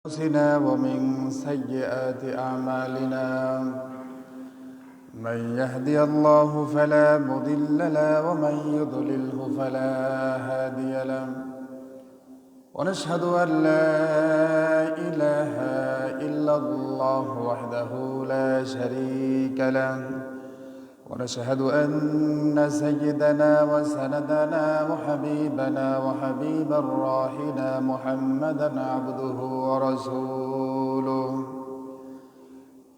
أنفسنا ومن سيئات أعمالنا من يهدي الله فلا مضل له ومن يضلله فلا هادي له ونشهد أن لا إله إلا الله وحده لا شريك له ونشهد أن سيدنا وسندنا وحبيبنا وحبيب الراحنا محمدا عبده ورسوله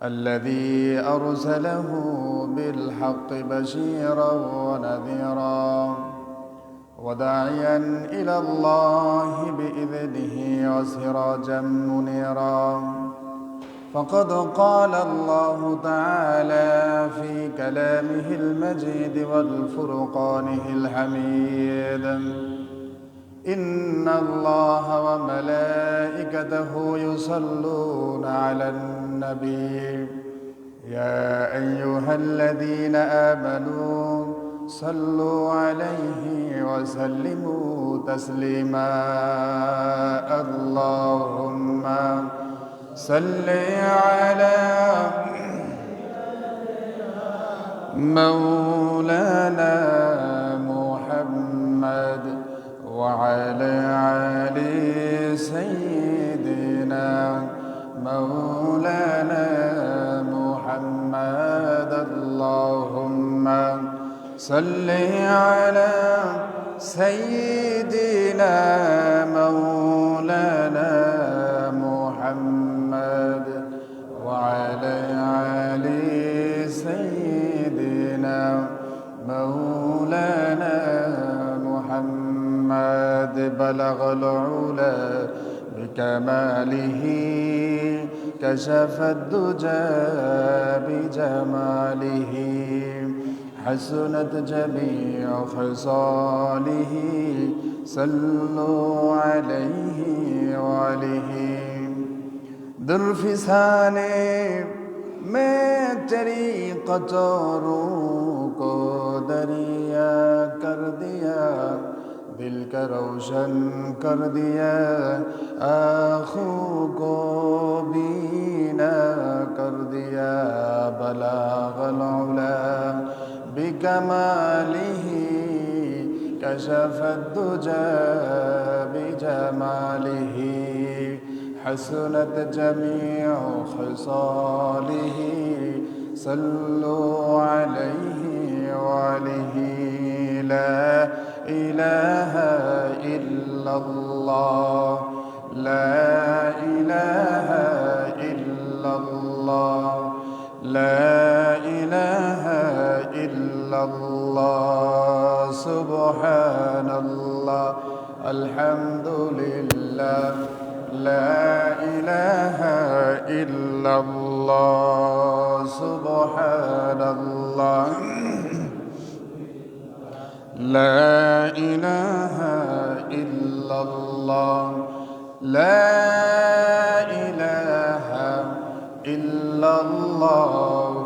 الذي أرسله بالحق بشيرا ونذيرا وداعيا إلى الله بإذنه وسراجا منيرا فقد قال الله تعالى في كلامه المجيد والفرقانه الحميد إن الله وملائكته يصلون على النبي يا أيها الذين آمنوا صلوا عليه وسلموا تسليما اللهم صل على مولانا محمد وعلى آل سيدنا مولانا محمد اللهم صل على سيدنا مولانا محمد وعلى آل سيدنا مولانا محمد بلغ العلا بكماله كشف الدجى بجماله حسنت جميع خصاله صلوا عليه وآله در فسانے میں تیری قطاروں کو دریا کر دیا دل کا روشن کر دیا آنکھوں کو بینا کر دیا بلغ العلا بکمالہ کشف الدجى بجمالہ حسنت جميع خصاله صلوا عليه وآله لا إله إلا الله لا إله إلا الله لا إله إلا الله سبحان الله الحمد لله لا إله إلا الله سبحان الله لا إله إلا الله لا إله إلا الله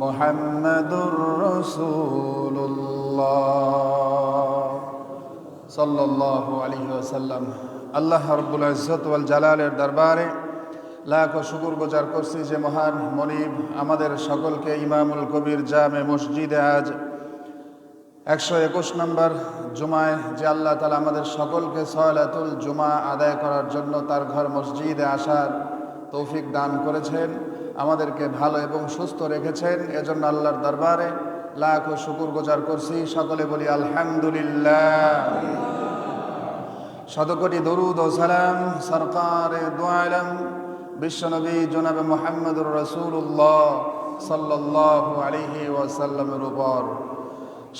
محمد رسول الله صلى الله عليه وسلم আল্লাহ রাব্বুল ইজ্জত ওয়াল জালালের দরবারে লাখো শুকর গুজার করছি যে মহান মনিব আমাদের সকলকে ইমামুল কবির জামে মসজিদে আজ 121 নম্বর জুমায় যে আল্লাহ তাআলা আমাদের সকলকে সালাতুল জুমা আদায় করার জন্য তার ঘর মসজিদে আসার তৌফিক দান করেছেন আমাদেরকে ভালো এবং সুস্থ রেখেছেন এজন্য আল্লাহর দরবারে লাখো শুকর গুজার করছি সকলে বলি আলহামদুলিল্লাহ শতকোটি দরুদ ও সালাম সরকারে দু আলম বিশ্বনবী জনাবে মুহাম্মদুর রাসূলুল্লাহ সাল্লাল্লাহু আলাইহি ওয়াসাল্লামের উপর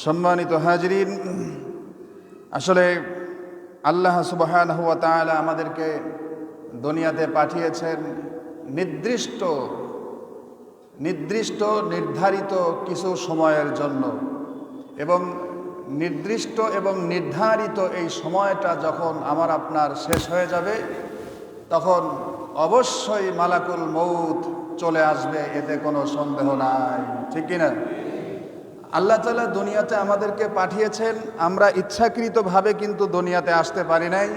সম্মানিত হাজিরিন আসলে আল্লাহ সুবহানাহু ওয়া তাআলা আমাদেরকে দুনিয়াতে পাঠিয়েছেন নির্ধারিত কিছু সময়ের জন্য এবং নির্দিষ্ট এবং নির্ধারিত এই সময়টা যখন আমার আপনার শেষ হয়ে যাবে তখন অবশ্যই মালাকুল মউত চলে আসবে এতে কোনো সন্দেহ নাই ঠিক কি না আল্লাহ তাআলা দুনিয়াতে আমাদেরকে পাঠিয়েছেন, আমরা ইচ্ছাকৃতভাবে কিন্তু দুনিয়াতে আসতে পারি নাই।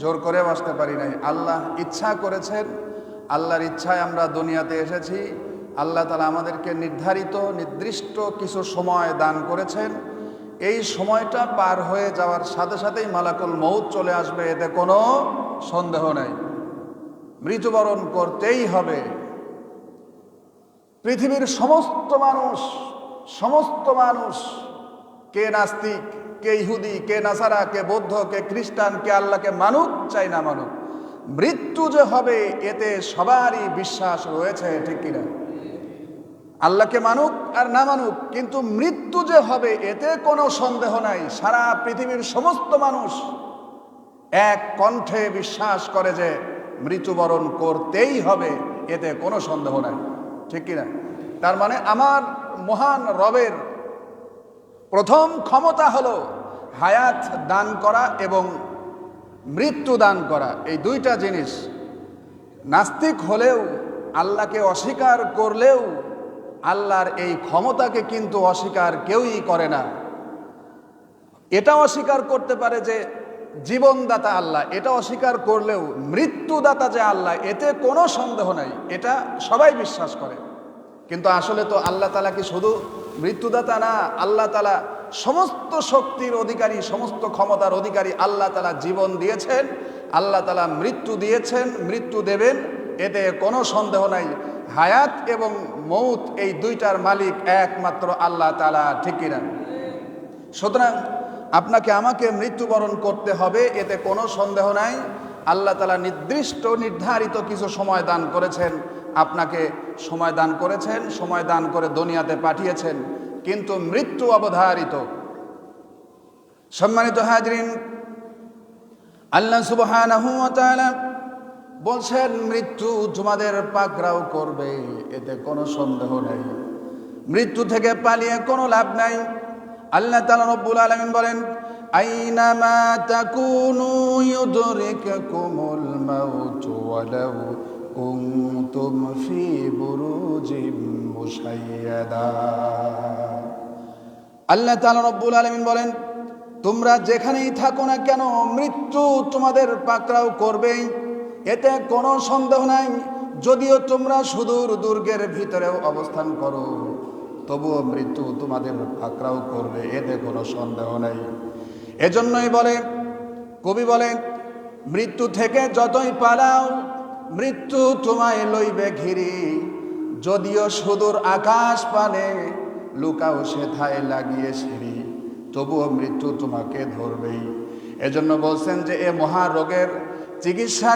জোর করে আসতে পারি নাই, আল্লাহ ইচ্ছা করেছেন, আল্লাহর ইচ্ছায় আমরা দুনিয়াতে এসেছি। আল্লাহ তাআলা আমাদেরকে নির্দিষ্ট কিছু সময় দান করেছেন। এই সময়টা পার হয়ে যাওয়ার সাথে সাথেই মালাকুল মউত চলে আসবে, এতে কোনো সন্দেহ নাই। মৃত্যুবরণ করতেই হবে। পৃথিবীর সমস্ত মানুষ, কে নাস্তিক, কে ইহুদি, কে নাসারা, কে বৌদ্ধ, কে খ্রিস্টান, কে আল্লাহকে মানুক চাই না মানুক, মৃত্যু যে হবে এতে সবারই বিশ্বাস রয়েছে, ঠিক কিনা? আল্লাহকে মানুক আর না মানুক, কিন্তু মৃত্যু যে হবে এতে কোনো সন্দেহ নাই। সারা পৃথিবীর সমস্ত মানুষ এক কণ্ঠে বিশ্বাস করে যে মৃত্যুবরণ করতেই হবে, এতে কোনো সন্দেহ নাই, ঠিক কিনা? তার মানে আমার মহান রবের প্রথম ক্ষমতা হলো হায়াত দান করা এবং মৃত্যু দান করা। এই দুইটা জিনিস নাস্তিক হলেও, আল্লাহকে অস্বীকার করলেও আল্লাহর এই ক্ষমতাকে কিন্তু অস্বীকার কেউই করে না। এটা অস্বীকার করতে পারে যে জীবনদাতা আল্লাহ, এটা অস্বীকার করলেও মৃত্যুদাতা যে আল্লাহ, এতে কোনো সন্দেহ নাই, এটা সবাই বিশ্বাস করে। কিন্তু আসলে তো আল্লাহ তাআলা কি শুধু মৃত্যুদাতা না, আল্লাহ তাআলা সমস্ত শক্তির অধিকারী, সমস্ত ক্ষমতার অধিকারী। আল্লাহ তাআলা জীবন দিয়েছেন, আল্লাহ তাআলা মৃত্যু দিয়েছেন, মৃত্যু দেবেন, এতে কোনো সন্দেহ নাই। হায়াত এবং মৌত এই দুইটার মালিক একমাত্র আল্লাহ তাআলা, ঠিক কিনা? সুতরাং আপনাকে আমাকে মৃত্যুবরণ করতে হবে, এতে কোনো সন্দেহ নাই। আল্লাহ তাআলা নির্ধারিত কিছু সময় দান করেছেন, আপনাকে সময় দান করেছেন, সময় দান করে দুনিয়াতে পাঠিয়েছেন, কিন্তু মৃত্যু অবধারিত। সম্মানিত হাজরিন, আল্লাহ সুবহানাহু ওয়া তাআলা বলছেন মৃত্যু তোমাদের পাকড়াও করবে, এতে কোনো সন্দেহ নেই। মৃত্যু থেকে পালিয়ে কোনো লাভ নাই। আল্লাহ তাআলা রব্বুল আলামিন বলেন, আইনামা তাকুনু ইউদরিকুমুল মাউত ওয়ালাউ কুনতুম ফি বুরুজিম মুশাইয়াদা। আল্লাহ তাআলা রব্বুল আলামিন বলেন, তোমরা যেখানেই থাকো না কেন মৃত্যু তোমাদের পাকড়াও করবেই, এতে কোনো সন্দেহ নাই। যদিও তোমরা সুদূর দুর্গের ভিতরেও অবস্থান করো, তবুও মৃত্যু তোমাদের পাকড়াও করবে, এতে কোনো সন্দেহ নাই। এজন্যই বলে, কবি বলেন, মৃত্যু থেকে যতই পালাও মৃত্যু তোমায় লইবে ঘিরি, যদিও সুদূর আকাশ পানে লুকাও সেথায় লাগিয়ে সিঁড়ি, তবুও মৃত্যু তোমাকে ধরবেই। এজন্য বলছেন যে এ মহারোগের চিকিৎসা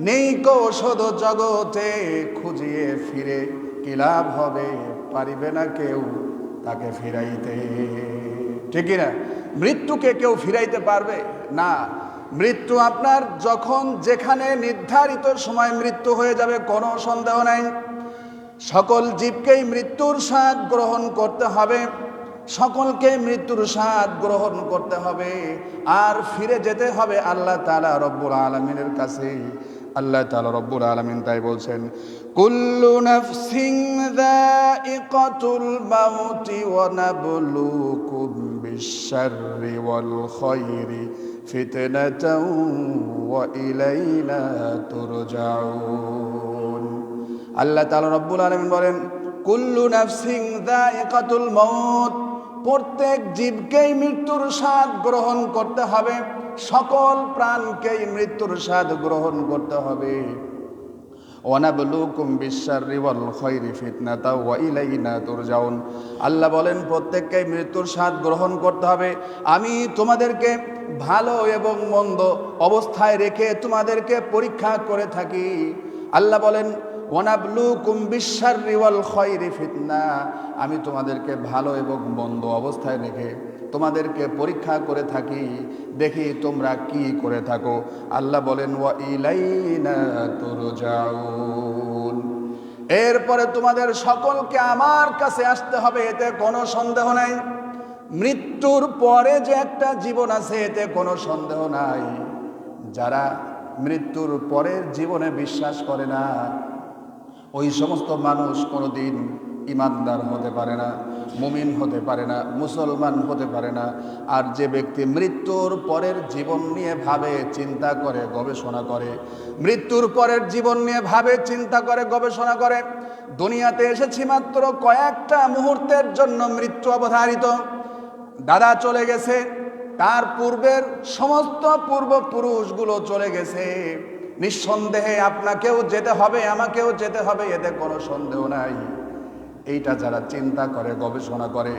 নেই কো ঔষধ জগতে, খুঁজিয়ে ফিরে কি লাভ হবে, পারিবে না কেউ তাকে ফিরাইতে, ঠিক না? মৃত্যুকে কেউ ফিরাইতে পারবে না। মৃত্যু আপনার যখন যেখানে নির্ধারিত সময় মৃত্যু হয়ে যাবে, কোনো সন্দেহ নাই। সকল জীবকেই মৃত্যুর স্বাদ গ্রহণ করতে হবে, সকলকে মৃত্যুর স্বাদ গ্রহণ করতে হবে, আর ফিরে যেতে হবে আল্লাহ তাআলা রব্বুল আলামিনের কাছে। আল্লাহ তাআলা রব্বুল আলামিন তাই বলছেন, কুল্লু নাফসিন যায়িকাতুল মাউতি ওয়া নাবলুকুম বিশ-শাররি ওয়াল খায়রি ফিতনাতাও ওয়া ইলাইনা তুরজাউন। আল্লাহ তাআলা রব্বুল আলামিন বলেন, কুল্লু নাফসিন যায়িকাতুল মাউত, প্রত্যেক জীবকেই মৃত্যুর স্বাদ গ্রহণ করতে হবে, সকল প্রাণকেই মৃত্যুর স্বাদ গ্রহণ করতে হবে। ওয়া নাবলুকুম বিশ-শাররি ওয়াল খায়রি ফিতনাতাও ওয়া ইলাইনা তুরজাউন। আল্লাহ বলেন প্রত্যেককেই মৃত্যুর স্বাদ গ্রহণ করতে হবে। আমি তোমাদেরকে ভালো এবং মন্দ অবস্থায় রেখে তোমাদেরকে পরীক্ষা করে থাকি। আল্লাহ বলেন, ওয়ানাবলুকুম বিশ-শাররি ওয়াল খায়রি ফিতনা, আমি তোমাদেরকে ভালো এবং মন্দ অবস্থায় রেখে তোমাদেরকে পরীক্ষা করে থাকি, দেখি তোমরা কি করে থাকো। আল্লাহ বলেন, ওয়া ইলাইনা তুরজাউন, এরপরে তোমাদের সকলকে আমার কাছে আসতে হবে, এতে কোনো সন্দেহ নাই। মৃত্যুর পরে যে একটা জীবন আছে, এতে কোনো সন্দেহ নাই। যারা মৃত্যুর পরের জীবনে বিশ্বাস করে না, ওই সমস্ত মানুষ কোনোদিন ইমানদার হতে পারে না, মুমিন হতে পারে না, মুসলমান হতে পারে না। আর যে ব্যক্তি মৃত্যুর পরের জীবন নিয়ে ভাবে, চিন্তা করে, গবেষণা করে, মৃত্যুর পরের জীবন নিয়ে ভাবে, চিন্তা করে, গবেষণা করে, দুনিয়াতে এসেছি মাত্র কয়েকটা মুহূর্তের জন্য, মৃত্যু অবধারিত। দাদা চলে গেছে, তার পূর্বের সমস্ত পূর্বপুরুষগুলো চলে গেছে, নিঃসন্দেহে আপনাকেও যেতে হবে, আমাকেও যেতে হবে, এতে কোনো সন্দেহ নাই। এইটা যারা চিন্তা করে, গবেষণা করে,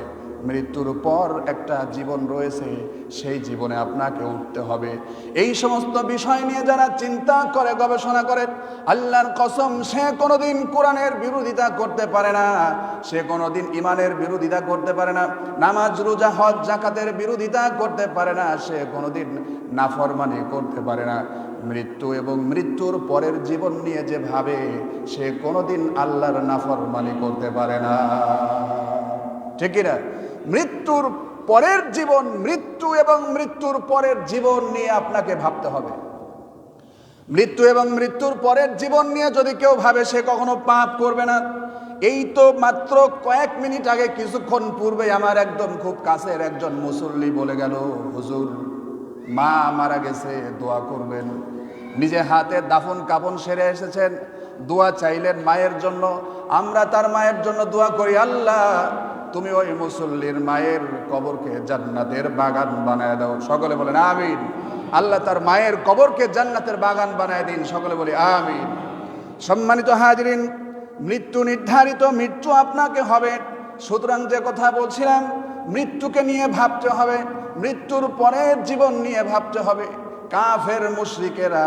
মৃত্যুর পর একটা জীবন রয়েছে, সেই জীবনে আপনাকে উঠতে হবে, এই সমস্ত বিষয় নিয়ে যারা চিন্তা করে, গবেষণা করে, আল্লাহর কসম সে কোনোদিন কোরআনের বিরোধিতা করতে পারে না, সে কোনোদিন ইমানের বিরোধিতা করতে পারে না, নামাজ রোজা হজ যাকাতের বিরোধিতা করতে পারে না, সে কোনোদিন নাফরমানি করতে পারে না। মৃত্যু এবং মৃত্যুর পরের জীবন নিয়ে যে ভাবে, সে কোনোদিন আল্লাহর নাফরমানি করতে পারে না। ঠিক কিনা? মৃত্যুর পরের জীবন, মৃত্যু এবং মৃত্যুর পরের জীবন নিয়ে আপনাকে ভাবতে হবে। মৃত্যু এবং মৃত্যুর পরের জীবন নিয়ে যদি কেউ ভাবে, সে কখনো পাপ করবে না। এই তো মাত্র কয়েক মিনিট আগে, কিছুক্ষণ পূর্বে আমার একদম খুব কাছের একজন মুসল্লি বলে গেল, হুজুর মা মারা গেছে, দোয়া করবেন। নিজে হাতে দাফন কাফন সেরে এসেছেন, দোয়া চাইলেন মায়ের জন্য। আমরা তার মায়ের জন্য দোয়া করি, আল্লাহ তুমি ওই মুসল্লির মায়ের কবরকে জান্নাতের বাগান বানায় দাও। সকলে বলেন আমিন। আল্লাহ তার মায়ের কবরকে জান্নাতের বাগান বানায় দিন। সকলে বলি আমিন। সম্মানিত হাজিরিন, মৃত্যু নির্ধারিত, মৃত্যু আপনাকে হবে। সুতরাং যে কথা বলছিলাম, মৃত্যুকে নিয়ে ভাবতে হবে, মৃত্যুর পরের জীবন নিয়ে ভাবতে হবে। কাফের মুশরিকেরা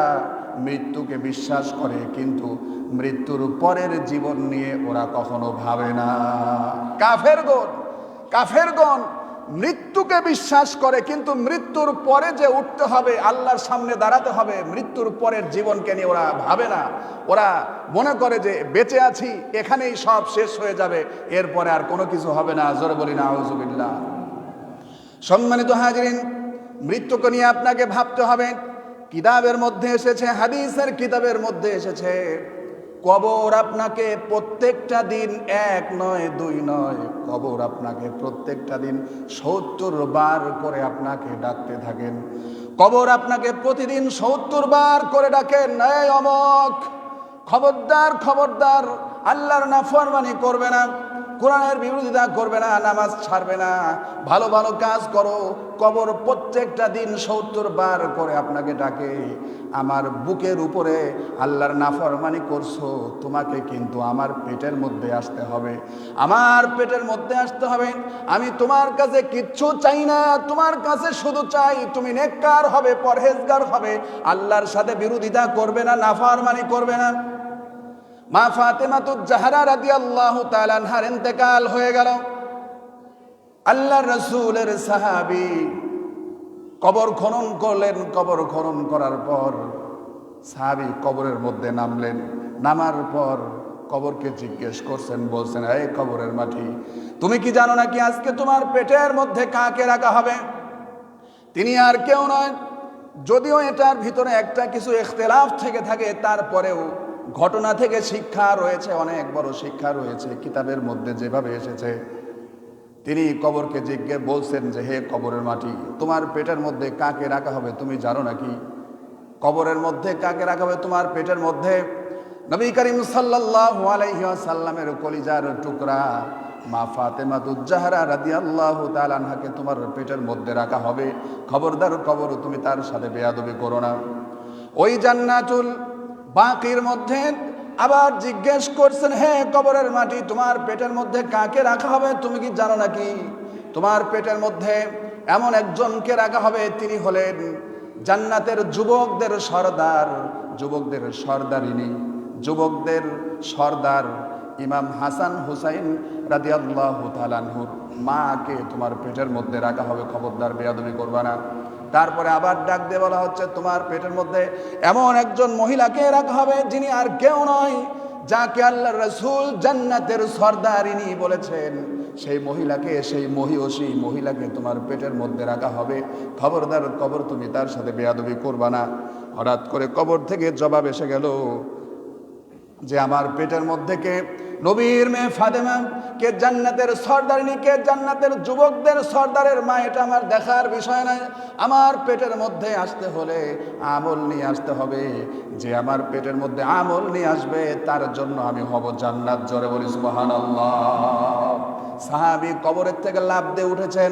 মৃত্যুকে বিশ্বাস করে, কিন্তু মৃত্যুর পরের জীবন নিয়ে ওরা কখনো ভাবে না। কাফেরগণ মৃত্যুকে বিশ্বাস করে, কিন্তু মৃত্যুর পরে যে উঠতে হবে, আল্লাহর সামনে দাঁড়াতে হবে, মৃত্যুর পরের জীবনকে নিয়ে ওরা ভাবে না। ওরা মনে করে যে বেঁচে আছি, এখানেই সব শেষ হয়ে যাবে, এরপরে আর কোনো কিছু হবে না। জোরে বলি না আউযুবিল্লাহ। সম্মানিত হাজিরিন, মৃত্যুকে নিয়ে আপনাকে ভাবতে হবে। কিতাবের মধ্যে এসেছে, হাদিসের কিতাবের মধ্যে এসেছে, কবর আপনাকে প্রত্যেকটা দিন, এক নয় দুই নয়, কবর আপনাকে প্রত্যেকটা দিন ৭০ বার করে আপনাকে ডাকতে থাকেন। কবর আপনাকে প্রতিদিন ৭০ বার করে ডাকেন, এই অমক, খবরদার খবরদার, আল্লাহর নাফরমানি করবে না, কোরআনের বিরোধিতা করবে না, নামাজ ছাড়বে না, ভালো ভালো কাজ করো। কবর প্রত্যেকটা দিন ৭০ বার করে আপনাকে ডাকে, আমার বুকের উপরে আল্লাহর নাফরমানি করছো, তোমাকে কিন্তু আমার পেটের মধ্যে আসতে হবে, আমার পেটের মধ্যে আসতে হবে। আমি তোমার কাছে কিচ্ছু চাই না, তোমার কাছে শুধু চাই তুমি নেককার হবে, পরহেজগার হবে, আল্লাহর সাথে বিরোধিতা করবে না, নাফরমানি করবে না। মা ফাতেমাতুজ জাহরা রাদিয়াল্লাহু তাআলা আনহার ইন্তেকাল হয়ে গেল। আল্লাহর রাসূলের সাহাবী কবর খনন করলেন। কবর খনন করার পর সাহাবী কবরের মধ্যে নামলেন। নামার পর কবরকে জিজ্ঞেস করছেন, বলছেন, এই কবরের মাটি, তুমি কি জানো নাকি আজকে তোমার পেটের মধ্যে কাকে রাখা হবে? তিনি আর কেউ নয়, যদিও এটার ভিতরে একটা কিছু ইখতিলাফ থেকে থাকে, তারপরেও ঘটনা থেকে শিক্ষা রয়েছে, অনেক বড় শিক্ষা রয়েছে কিতাবের মধ্যে যেভাবে এসেছে। তিনি কবরকে জিজ্ঞেস বলছেন যে, হে কবরের মাটি, তোমার পেটের মধ্যে কাকে রাখা হবে তুমি জানো নাকি? কবরের মধ্যে কাকে রাখা হবে তোমার পেটের মধ্যে? নবী করিম সাল্লাল্লাহু আলাইহি ওয়াসাল্লামের কলিজার টুকরা মা ফাতেমাতুজ জাহরা রাদিয়াল্লাহু তাআলা আনহাকে তোমার পেটের মধ্যে রাখা হবে। খবরদার কবর তুমি তার সাথে বেয়াদবি করো না। ওই জান্নাতুল বাকির মধ্যে আবার জিজ্ঞেস করছেন, হে কবরের মাটি, তোমার পেটের মধ্যে কাকে রাখা হবে তুমি কি জানো নাকি? তোমার পেটের মধ্যে এমন একজনকে রাখা হবে, তিনি হলেন জান্নাতের যুবকদের সর্দার, যুবকদের সর্দারিনী, যুবকদের সর্দার ইমাম হাসান হুসাইন রাদিয়াল্লাহু তাআলা আনহুর মাকে তোমার পেটের মধ্যে রাখা হবে, খবরদার বেয়াদবি করবা না। তারপরে আবার ডাক দিয়ে বলা হচ্ছে, তোমার পেটের মধ্যে এমন একজন মহিলাকে রাখা হবে, যিনি আর কেউ নয়, যাকে আল্লাহর রাসূল জান্নাতের সর্দারিনী বলেছেন। সেই মহিলাকে, সেই মহিষী মহিলাকে তোমার পেটের মধ্যে রাখা হবে, খবরদার কবর তুমি তার সাথে বেয়াদবি করবা না। হঠাৎ করে কবর থেকে জবাব এসে গেল যে, আমার পেটের মধ্যে কে? নবীর মেয়ে ফাতেমা কে জান্নাতের সর্দারিনী, কে জান্নাতের যুবকদের সর্দারের মা, এটা আমার দেখার বিষয় নয়। আমার পেটের মধ্যে আসতে হলে আমল নিয়ে আসতে হবে। যে আমার পেটের মধ্যে আমল নিয়ে আসবে তার জন্য আমি হব জান্নাত। জোরে বলি সুবহানাল্লাহ। সাহাবী কবরের থেকে লাফ দিয়ে উঠেছেন,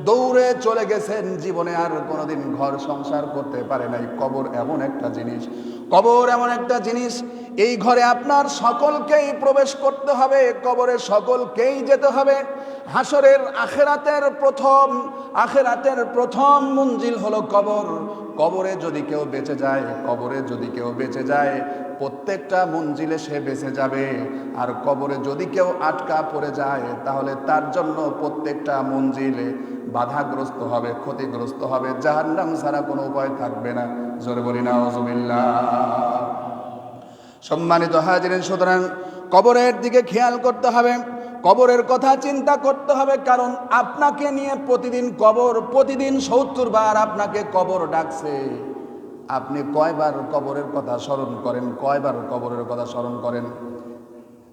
দৌড়ে চলে গেছেন। জীবনে আর কোনোদিন ঘর সংসার করতে পারে নাই। কবর এমন একটা জিনিস, কবর এমন একটা জিনিস, এই ঘরে আপনার সকলকেই প্রবেশ করতে হবে, কবরে সকলকেই যেতে হবে। হাসরের আখেরাতের প্রথম মঞ্জিল হলো কবর। কবরে যদি কেউ বেঁচে যায়, কবরে যদি কেউ বেঁচে যায়, প্রত্যেকটা মঞ্জিলে সে বেঁচে যাবে। আর কবরে যদি কেউ আটকা পড়ে যায়, তাহলে তার জন্য প্রত্যেকটা মঞ্জিলে বাধাগ্রস্ত হবে, ক্ষতিগ্রস্ত হবে। জাহান্নাম ছাড়া কোনো উপায় থাকবে না। জোরে বলি নাউজুবিল্লাহ। সম্মানিত হাজিরিন, সুতরাং কবরের দিকে খেয়াল করতে হবে, কবরের কথা চিন্তা করতে হবে। কারণ আপনাকে নিয়ে প্রতিদিন ৭০ বার আপনাকে কবর ডাকছে। আপনি কয়বার কবরের কথা স্মরণ করেন? কয়বার কবরের কথা স্মরণ করেন?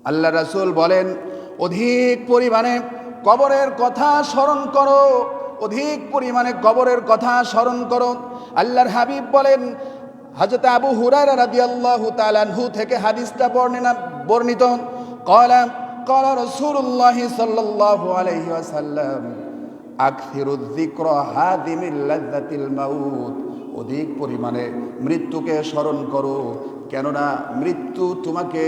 আল্লাহ রাসূল বলেন, অধিক পরিমাণে কবরের কথা স্মরণ করো, অধিক পরিমাণে কবরের কথা স্মরণ করো। আল্লাহর হাবিব বলেন, হযরত আবু হুরায়রা রাদিয়াল্লাহু তাআলা আনহু থেকে হাদিসটা বর্ণিত, ক্বালা রাসূলুল্লাহ সাল্লাল্লাহু আলাইহি ওয়াসাল্লাম, আকসিরুয যিকরা হাদিমিল লাযযাতিল মাউত, অধিক পরিমাণে মৃত্যুকে স্মরণ করো, কেননা মৃত্যু তোমাকে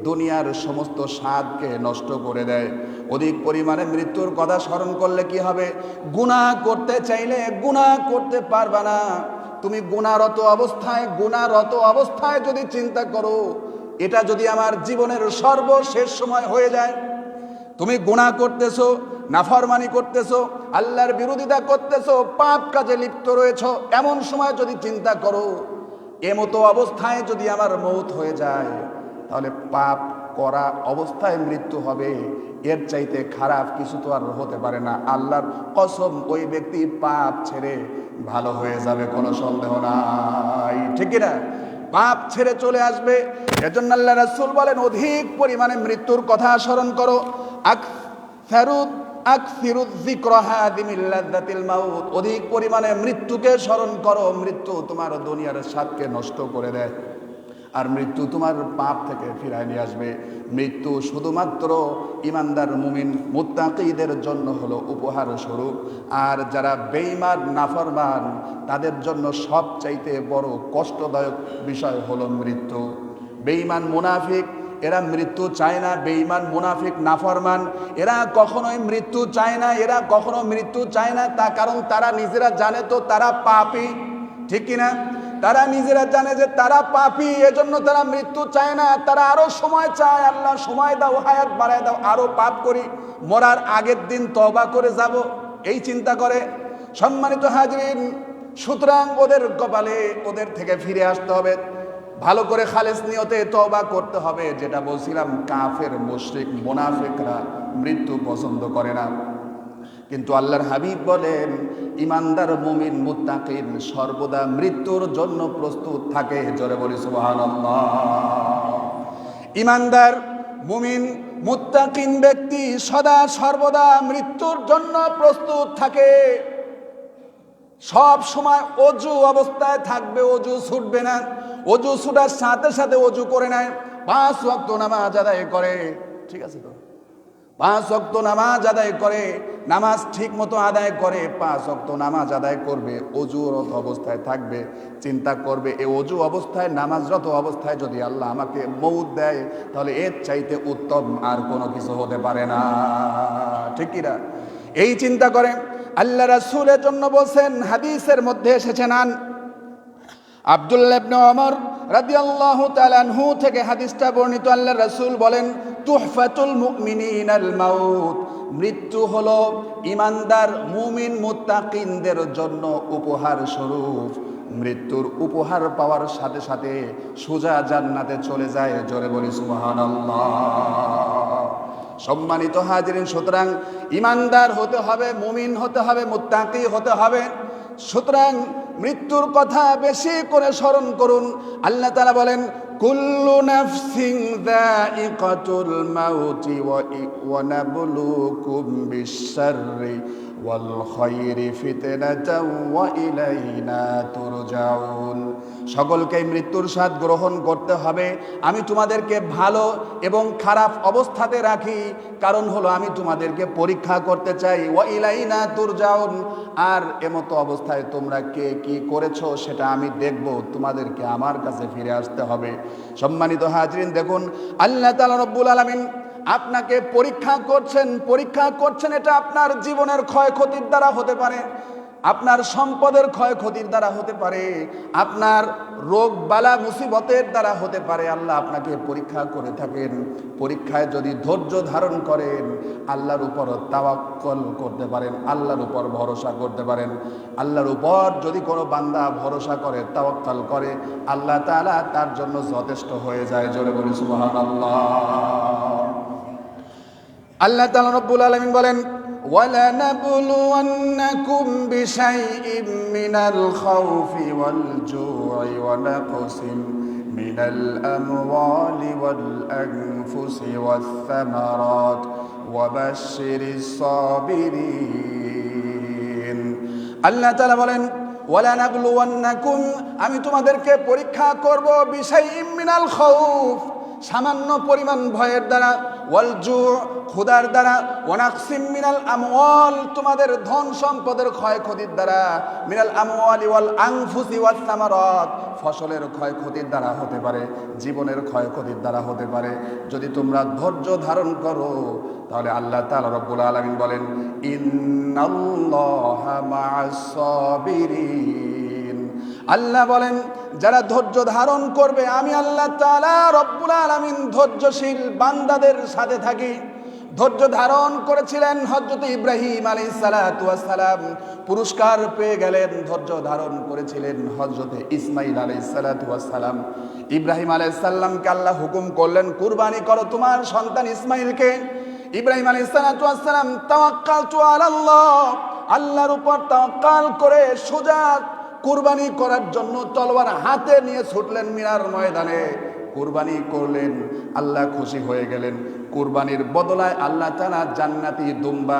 দুনিয়ার সমস্ত স্বাদকে নষ্ট করে দেয়। অধিক পরিমাণে মৃত্যুর কথা স্মরণ করলে কি হবে? গুনাহ করতে চাইলে গুনাহ করতে পারবা না। তুমি গুনাহরত অবস্থায় যদি চিন্তা করো, এটা যদি আমার জীবনের সর্বশেষ সময় হয়ে যায়, তুমি গুনাহ করতেছো, নাফরমানি করতেছো, আল্লাহর বিরোধিতা করতেছো, পাপ কাজে লিপ্ত রয়েছো, এমন সময় যদি চিন্তা করো এমতো অবস্থায় যদি আমার মৌত হয়ে যায়, তাহলে পাপ করা অবস্থায় মৃত্যু হবে। এর চাইতে খারাপ কিছু তো আর হতে পারে না। আল্লাহর কসম, ওই ব্যক্তি পাপ ছেড়ে ভালো হয়ে যাবে, কোনো সন্দেহ নাই, ঠিক না? পাপ ছেড়ে চলে আসবে। এজন্য আল্লাহ রাসূল বলেন, অধিক পরিমাণে মৃত্যুর কথা স্মরণ করো। আকসিরুয যিকরা হাদিমিল লাযযাতিল মাউত, অধিক পরিমাণে মৃত্যুকে স্মরণ করো। মৃত্যু তোমার দুনিয়ার স্বাদকে নষ্ট করে দেয়, আর মৃত্যু তোমার পাপ থেকে ফিরায় নিয়ে আসবে। মৃত্যু শুধুমাত্র ঈমানদার মুমিন মুত্তাকীদের জন্য হলো উপহার স্বরূপ, আর যারা বেঈমান নাফরমান তাদের জন্য সবচাইতে বড় কষ্টদায়ক বিষয় হলো মৃত্যু। বেঈমান মুনাফিক এরা মৃত্যু চায় না, বেঈমান মুনাফিক নাফরমান এরা কখনোই মৃত্যু চায় না, এরা কখনো মৃত্যু চায় না। তা কারণ তারা নিজেরা জানে তো তারা পাপী, ঠিক কিনা? তারা নিজেরা জানে যে তারা পাপী, এজন্য তারা মৃত্যু চায় না। তারা আরো সময় চায়, আল্লাহ সময় দাও, হায়াত বাড়ায় দাও, আরো পাপ করি, মরার আগের দিন তওবা করে যাব, এই চিন্তা করে। সম্মানিত হাজরিন, সুতরাং ওদের কপালে ওদের থেকে ফিরে আসতে হবে, ভালো করে খালেস নিয়তে তওবা করতে হবে। যেটা বলছিলাম, কাফের মুশরিক মুনাফিকরা মৃত্যু পছন্দ করে না, কিন্তু আল্লাহর হাবিব বলেন ইমানদার মুমিন মুত্তাকিন সর্বদা মৃত্যুর জন্য প্রস্তুত থাকে। জোরে বলি সুবহানাল্লাহ। ইমানদার মুমিন মুত্তাকিন ব্যক্তি সদা সর্বদা মৃত্যুর জন্য প্রস্তুত থাকে। সব সময় অজু অবস্থায় থাকবে, অজু ছুটবে না। অজু ছুটার সাথে সাথে অজু করে নেয়, 5 ওয়াক্ত নামাজ আদায় করে, ঠিক আছে তো? 5 ওয়াক্ত নামাজ আদায় করে, নামাজ ঠিক মতো আদায় করে, 5 ওয়াক্ত নামাজ আদায় করবে, অজুরত অবস্থায় থাকবে, চিন্তা করবে এই অজু অবস্থায় নামাজরত অবস্থায় যদি আল্লাহ আমাকে মউত দেয়, তাহলে এর চাইতে উত্তম আর কোনো কিছু হতে পারে না, ঠিক কি না? এই চিন্তা করে আল্লাহ রাসূলের জন্য বলছেন, হাদিসের মধ্যে এসেছেন আব্দুল্লাহ ইবনে ওমর রাদিয়াল্লাহু তাআলা আনহু থেকে হাদিসটা বর্ণিত। আল্লাহ রাসূল বলেন, তুহফাতুল মুমিনিনাল মাউত, মৃত্যু হলো ঈমানদার মুমিন মুত্তাকিনদের জন্য উপহার স্বরূপ। মৃত্যুর উপহার পাওয়ার সাথে সাথে সোজা জান্নাতে চলে যায়। জোরে বলি সুবহানাল্লাহ। সম্মানিত হাজিরিন, সুতরাং ঈমানদার হতে হবে, মুমিন হতে হবে, মুত্তাকি হতে হবে। সুতরাং মৃত্যুর কথা বেশি করে স্মরণ করুন। আল্লাহ তাআলা বলেন, কুল্লু নাফসিন যায়িকাতুল মাউতি ওয়া নাবলুকুম বিশ-শাররি ওয়াল খায়রি ফিতনাতাও ওয়া ইলাইনা তুরজাউন। সকলকেই মৃত্যুর স্বাদ গ্রহণ করতে হবে। আমি তোমাদেরকে ভালো এবং খারাপ অবস্থাতে রাখি, কারণ হলো আমি তোমাদেরকে পরীক্ষা করতে চাই। ওয়া ইলাইনা তুরজাউন, আর এমতো অবস্থায় তোমরা কে কি করেছো সেটা আমি দেখব, তোমাদেরকে আমার কাছে ফিরে আসতে হবে। সম্মানিত হাজরিন, দেখুন আল্লাহ তাআলা রব্বুল আলামিন আপনাকে পরীক্ষা করছেন। এটা আপনার জীবনের ক্ষয়ক্ষতির দ্বারা হতে পারে, আপনার সম্পদের ক্ষয়ক্ষতির দ্বারা হতে পারে, আপনার রোগ বালা মুসিবতের দ্বারা হতে পারে। আল্লাহ আপনাকে পরীক্ষা করে থাকেন। পরীক্ষায় যদি ধৈর্য ধারণ করেন, আল্লাহর উপর তাওয়াক্কুল করতে পারেন, আল্লাহর উপর ভরসা করতে পারেন, আল্লাহর উপর যদি কোনো বান্দা ভরসা করে, তাওয়াক্কুল করে, আল্লাহ তাআলা তার জন্য যথেষ্ট হয়ে যায়। জোরে বলি সুবহানাল্লাহ। আল্লাহ তাআলা রব্বুল আলামিন বলেন, وَلَنَبْلُوَنَّكُمْ بِشَيْءٍ مِّنَ الْخَوْفِ وَالْجُوعِ وَنَقْصٍ مِّنَ الْأَمْوَالِ وَالْأَنفُسِ وَالثَّمَرَاتِ وَبَشِّرِ الصَّابِرِينَ। আল্লাহ তাআলা বলেন, ওয়ালানাবলুওয়ান্নাকুম, আমি তোমাদেরকে পরীক্ষা করব, বিশাইইম মিনাল খাউফ, সামান্য পরিমাণ ভয়ের দ্বারা, ওয়াল জু, ক্ষুধার দ্বারা, ওয়ানাকসিম মিনাল আমওয়াল, তোমাদের ধন সম্পদের ক্ষয়ক্ষতির দ্বারা, মিনাল আমওয়ালি ওয়াল আনফুসি ওয়াস সামারাত, ফসলের ক্ষয়ক্ষতির দ্বারা হতে পারে, জীবনের ক্ষয়ক্ষতির দ্বারা হতে পারে। যদি তোমরা ধৈর্য ধারণ করো, তাহলে আল্লাহ তাআলা রব্বুল আলামিন বলেন, ইন্নাল্লাহা মা'আস সাবিরিন। আল্লাহ বলেন, যারা ধৈর্য ধারণ করবে, আমি আল্লাহ তাআলা রব্বুল আলামিন ধৈর্যশীল বান্দাদের সাথে থাকি। ধৈর্য ধারণ করেছিলেন হযরত ইব্রাহিম আলাইহিস সালাতু ওয়াস সালাম, পুরস্কার পেয়ে গেলেন। ধৈর্য ধারণ করেছিলেন হযরত ইসমাঈল আলাইহিস সালাতু ওয়াস সালাম। ইব্রাহিম আলাইহিস সালামকে আল্লাহ হুকুম করলেন, কুরবানি করো তোমার সন্তান ইসমাঈলকে। ইব্রাহিম আলাইহিস সালাতু ওয়াস সালাম তাওয়াক্কালতু আলাল্লাহ, আল্লাহর উপর তাওয়াক্কাল করে সোজা কুরবানি করার জন্য তলোয়ার হাতে নিয়ে ছুটলেন মিনার ময়দানে। কুরবানি করলেন, আল্লাহ খুশি হয়ে গেলেন। কুরবানির বদলায় আল্লাহ তাআলা জান্নাতি দুম্বা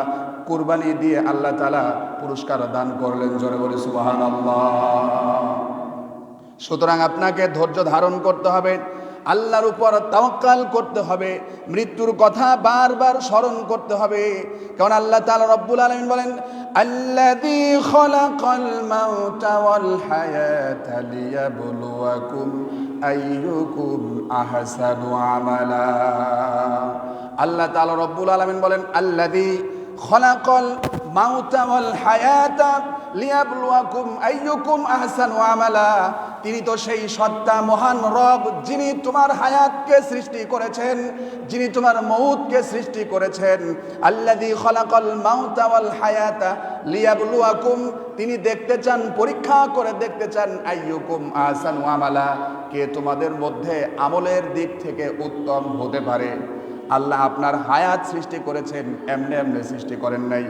কুরবানি দিয়ে আল্লাহ তাআলা পুরস্কার দান করলেন। জোরে বলি সুবহানাল্লাহ। সুতরাং আপনাকে ধৈর্য ধারণ করতে হবে, আল্লাহর উপর তাওয়াক্কাল করতে হবে, মৃত্যুর কথা বারবার স্মরণ করতে হবে। কারণ আল্লাহ তাআলা রব্বুল আলামিন বলেন, আল্লাযী খালাকাল মাউতা ওয়াল হায়াতা লিয়াবলুয়াকুম আইয়ুকুম আহসানু আমালা। আল্লাহ তাআলা রব্বুল আলামিন বলেন, আল্লাযী খালাকাল মাউতা ওয়াল হায়াতা লিয়াবলুয়াকুম আইয়ুকুম আহসানু আমালা। তিনি তো সেই সত্তা, মহান রব, যিনি তোমার হায়াতকে সৃষ্টি করেছেন, যিনি তোমার মউতকে সৃষ্টি করেছেন। আল্লাযী খালাকাল মাউতা ওয়াল হায়াতা লিয়াবলুয়াকুম, তিনি দেখতে চান, পরীক্ষা করে দেখতে চান, আইয়ুকুম আহসানু আমালা, কে তোমাদের মধ্যে আমলের দিক থেকে উত্তম হতে পারে। আল্লাহ আপনার হায়াত সৃষ্টি করেছেন, এমনি এমনি সৃষ্টি করেন নাই।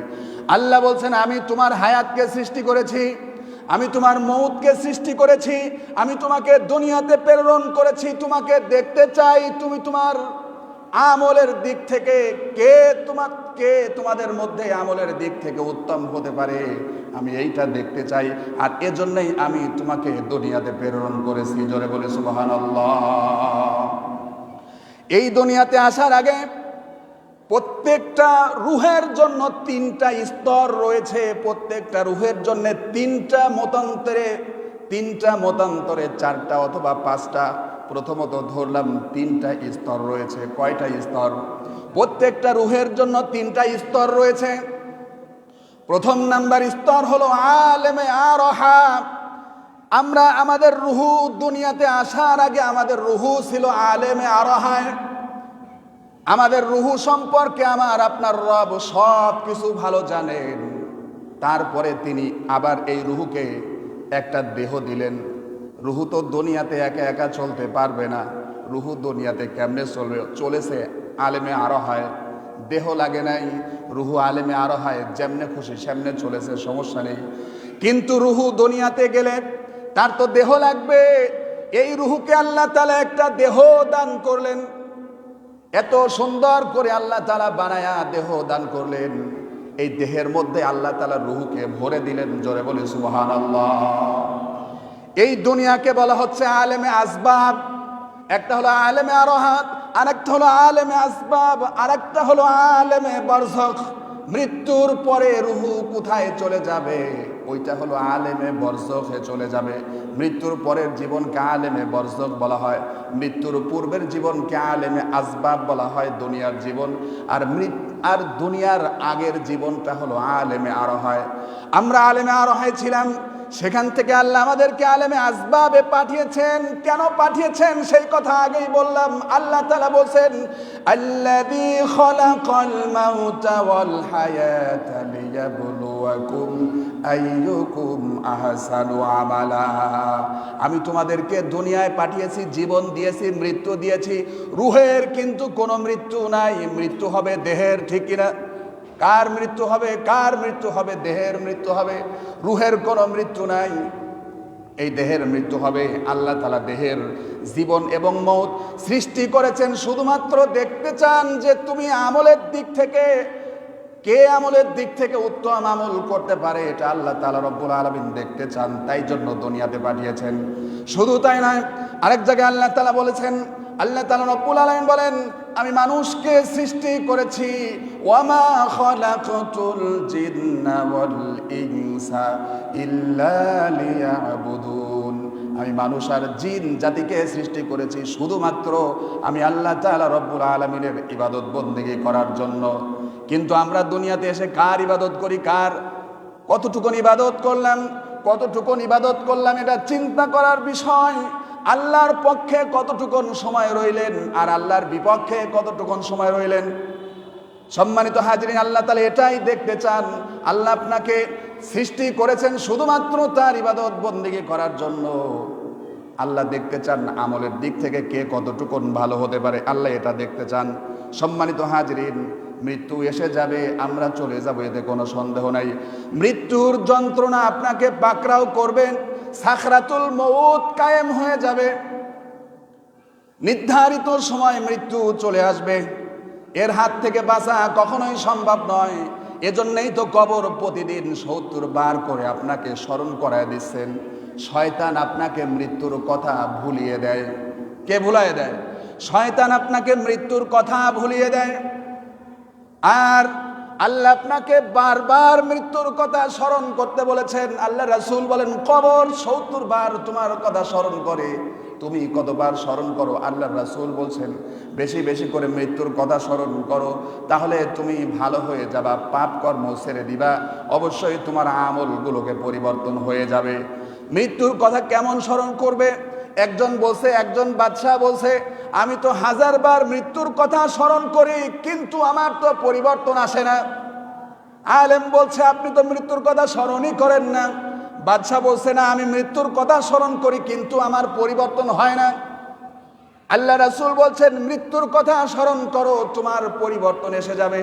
আল্লাহ বলছেন, আমি তোমার হায়াতকে সৃষ্টি করেছি, আমি তোমার মউতকে সৃষ্টি করেছি, আমি তোমাকে দুনিয়াতে প্রেরণ করেছি, তোমাকে দেখতে চাই তুমি তোমার আমলের দিক থেকে কে তোমাদের মধ্যে আমলের দিক থেকে উত্তম হতে পারে, আমি এইটা দেখতে চাই। আর এজন্যই আমি তোমাকে দুনিয়াতে প্রেরণ করেছি। জোরে বলে সুবহানাল্লাহ। এই দুনিয়াতে আসার আগে প্রত্যেকটা রূহের জন্য তিনটা স্তর রয়েছে, প্রত্যেকটা রূহের জন্য তিনটা মতান্তরে চারটা অথবা পাঁচটা, প্রথমত ধরলাম তিনটা স্তর রয়েছে। কয়টা স্তর? প্রত্যেকটা রূহের জন্য তিনটা স্তর রয়েছে। প্রথম নাম্বার স্তর হলো আলেমে আরহা। আমরা আমাদের রুহু দুনিয়াতে আসার আগে আমাদের রুহু ছিল আলেমে আরহায়। আমাদের রুহু সম্পর্কে আমার আপনার রব সব কিছু ভালো জানেন। তারপরে তিনি আবার এই রুহুকে একটা দেহ দিলেন। রুহু তো দুনিয়াতে একা একা চলতে পারবে না। রুহু দুনিয়াতে কেমনে চলবে? চলেছে আলেমে আরহায়, দেহ লাগে নাই। রুহু আলেমে আরহায় যেমনে খুশি সেমনে চলেছে, সমস্যা নেই। কিন্তু রুহু দুনিয়াতে গেলে তার তো দেহ লাগবে। এই রুহুকে আল্লাহ তাআলা একটা দেহ দান করলেন, এত সুন্দর করে আল্লাহ তাআলা বানায়া দেহ দান করলেন। এই দেহের মধ্যে আল্লাহ তাআলা রুহুকে ভরে দিলেন। জোরে বলি সুবহানাল্লাহ। এই দুনিয়াকে বলা হচ্ছে আলেমে আসবাব। একটা হলো আলেমে আরহাত, আরেকটা হলো আলেমে আসবাব, আরেকটা হলো আলেমে বারজাখ। মৃত্যুর পরে রুহু কোথায় চলে যাবে ওইটা হলো আলেমে বারজাখে চলে যাবে। মৃত্যুর পরের জীবনকে আলেমে বারজাখ বলা হয়, মৃত্যুর পূর্বের জীবনকে আলেমে আসবাব বলা হয়, দুনিয়ার জীবন। আর দুনিয়ার আগের জীবনটা হলো আলেমে আরহায়। আমরা আলেমে আরহায় ছিলাম, সেখান থেকে আল্লাহ আমাদেরকে আলেমে আসবাবে পাঠিয়েছেন। কেন পাঠিয়েছেন সেই কথা আগেই বললাম। আল্লাহ তাআলা বলেন, আল্লাযী খালাকাল মাউতা ওয়াল হায়াতা লিয়াবলুয়াকুম আইয়ুকুম আহসানু আমালা। আমি তোমাদেরকে দুনিয়ায় পাঠিয়েছি, জীবন দিয়েছি, মৃত্যু দিয়েছি। রুহের কিন্তু কোনো মৃত্যু নাই, মৃত্যু হবে দেহের, ঠিক কিনা? কার মৃত্যু হবে? কার মৃত্যু হবে? দেহের মৃত্যু হবে, রুহের কোনো মৃত্যু নাই। এই দেহের মৃত্যু হবে। আল্লাহ তাআলা দেহের জীবন এবং মৌত সৃষ্টি করেছেন শুধুমাত্র দেখতে চান যে তুমি আমলের দিক থেকে কে আমলের দিক থেকে উত্তম আমল করতে পারে, এটা আল্লাহ তাআলা রব্বুল আলামিন দেখতে চান, তাই জন্য দুনিয়াতে পাঠিয়েছেন। শুধু তাই নয়, আরেক জায়গায় আল্লাহ তাআলা বলেছেন, আল্লাহ তাআলা রব্বুল আলামিন বলেন, আমি মানুষকে সৃষ্টি করেছি, ওয়ামা খালাকাতুল জিন্না ওয়াল ইনসা ইল্লা লিয়াবুদুন। আমি মানুষ আর জিন জাতিকে সৃষ্টি করেছি শুধুমাত্র আমি আল্লাহ তাআলা রব্বুল আলামিনের ইবাদত বন্দেগী করার জন্য। কিন্তু আমরা দুনিয়াতে এসে কার ইবাদত করি? কার কতটুকুন ইবাদত করলাম, কতটুকুন ইবাদত করলাম এটা চিন্তা করার বিষয়। আল্লাহর পক্ষে কতটুকুন সময় রইলেন আর আল্লাহর বিপক্ষে কতটুকুন সময় রইলেন। সম্মানিত হাজিরিন, আল্লাহ তাআলা এটাই দেখতে চান। আল্লাহ আপনাকে সৃষ্টি করেছেন শুধুমাত্র তার ইবাদত বন্দেগী করার জন্য। আল্লাহ দেখতে চান আমলের দিক থেকে কে কতটুকুন ভালো হতে পারে, আল্লাহ এটা দেখতে চান। সম্মানিত হাজিরিন, মৃত্যু এসে যাবে, আমরা চলে যাব, এতে কোনো সন্দেহ নাই। মৃত্যুর যন্ত্রণা আপনাকে পাকড়াও করবে, সাকরাতুল মউত কায়েম হয়ে যাবে। নির্ধারিত সময় মৃত্যু চলে আসবে, এর হাত থেকে বাঁচা কখনোই সম্ভব নয়। এজন্যই তো কবর প্রতিদিন 70 বার করে আপনাকে স্মরণ করায় দিচ্ছেন। শয়তান আপনাকে মৃত্যুর কথা ভুলিয়ে দেয়। কে ভুলিয়ে দেয়? শয়তান আপনাকে মৃত্যুর কথা ভুলিয়ে দেয়। আর আল্লাহ আপনাকে বারবার মৃত্যুর কথা স্মরণ করতে বলেছেন। আল্লাহ রাসূল বলেন, কবর 70 বার তোমার কথা স্মরণ করে, তুমি কতবার স্মরণ করো? আল্লাহ রাসূল বলছেন, বেশি বেশি করে মৃত্যুর কথা স্মরণ করো, তাহলে তুমি ভালো হয়ে যাবা, পাপ কর্ম ছেড়ে দিবা, অবশ্যই তোমার আমলগুলোকে পরিবর্তন হয়ে যাবে। মৃত্যুর কথা কেমন স্মরণ করবে? একজন বাদশাহ বলছে, আমি তো 1000 বার মৃত্যুর কথা স্মরণ করি, কিন্তু আমার তো পরিবর্তন আসে না। আলেম বলছে, আপনি তো মৃত্যুর কথা স্মরণই করেন না। বাদশাহ বলছে, না, আমি মৃত্যুর কথা স্মরণ করি, কিন্তু আমার পরিবর্তন হয় না। আল্লাহ রাসূল বলছেন, মৃত্যুর কথা স্মরণ করো, তোমার পরিবর্তন এসে যাবে।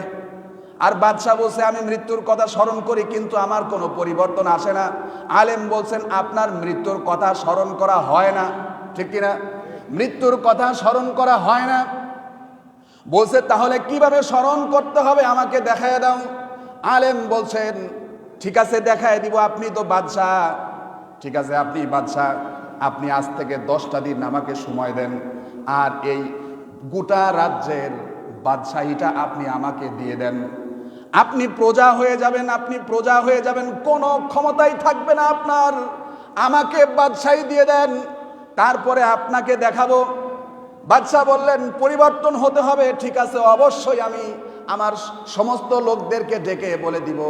আর বাদশাহ বলছে, আমি মৃত্যুর কথা স্মরণ করি, কিন্তু আমার কোনো পরিবর্তন আসে না। আলেম বলছেন, আপনার মৃত্যুর কথা স্মরণ করা হয় না, ঠিক কিনা? মৃত্যুর কথা স্মরণ করা হয় না। বলছে, তাহলে কিভাবে স্মরণ করতে হবে আমাকে দেখায় দাও। আলেম বলছেন, ঠিক আছে, দেখায় দিব, আপনি তো বাদশাহ, ঠিক আছে, আপনি বাদশাহ, আপনি আজ থেকে 10টা দিন আমাকে সময় দেন, আর এই গোটা রাজ্যের বাদশাহীটা আপনি আমাকে দিয়ে দেন। আপনি প্রজা হয়ে যাবেন, আপনি প্রজা হয়ে যাবেন, কোনো ক্ষমতাই থাকবে না আপনার। আমাকে বাদশাহী দিয়ে দেন, তারপরে আপনাকে দেখাবো। বাদশাহ বললেন, পরিবর্তন হতে হবে, ঠিক আছে, অবশ্যই আমি আমার সমস্ত লোকদেরকে ডেকে বলে দিব।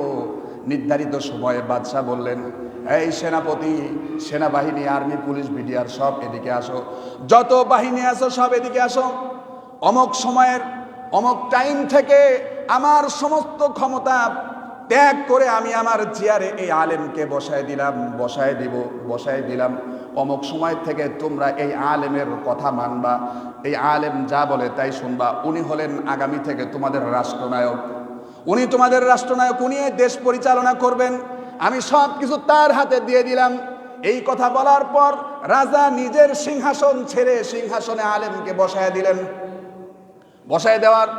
নির্ধারিত সময়ে বাদশাহ বললেন, এই সেনাপতি, সেনাবাহিনী, আর্মি, পুলিশ, বিডিআর সব এদিকে আসো, যত বাহিনী আসো সব এদিকে আসো। অমুক সময়ের অমুক টাইম থেকে আমার সমস্ত ক্ষমতা ত্যাগ করে আমি আমার চেয়ারে এই আলেমকে বসায় দিলাম। অমুক সময় থেকে তোমরা এই আলেমের কথা মানবা, এই আলেম যা বলে তাই শুনবা। উনি হলেন আগামী থেকে তোমাদের রাষ্ট্রনায়ক, উনি তোমাদের রাষ্ট্রনায়ক, উনি দেশ পরিচালনা করবেন। আমি সব কিছু তার হাতে দিয়ে দিলাম। এই কথা বলার পর রাজা নিজের সিংহাসন ছেড়ে সিংহাসনে আলেমকে বসায় দিলেন। বসায় দেওয়ার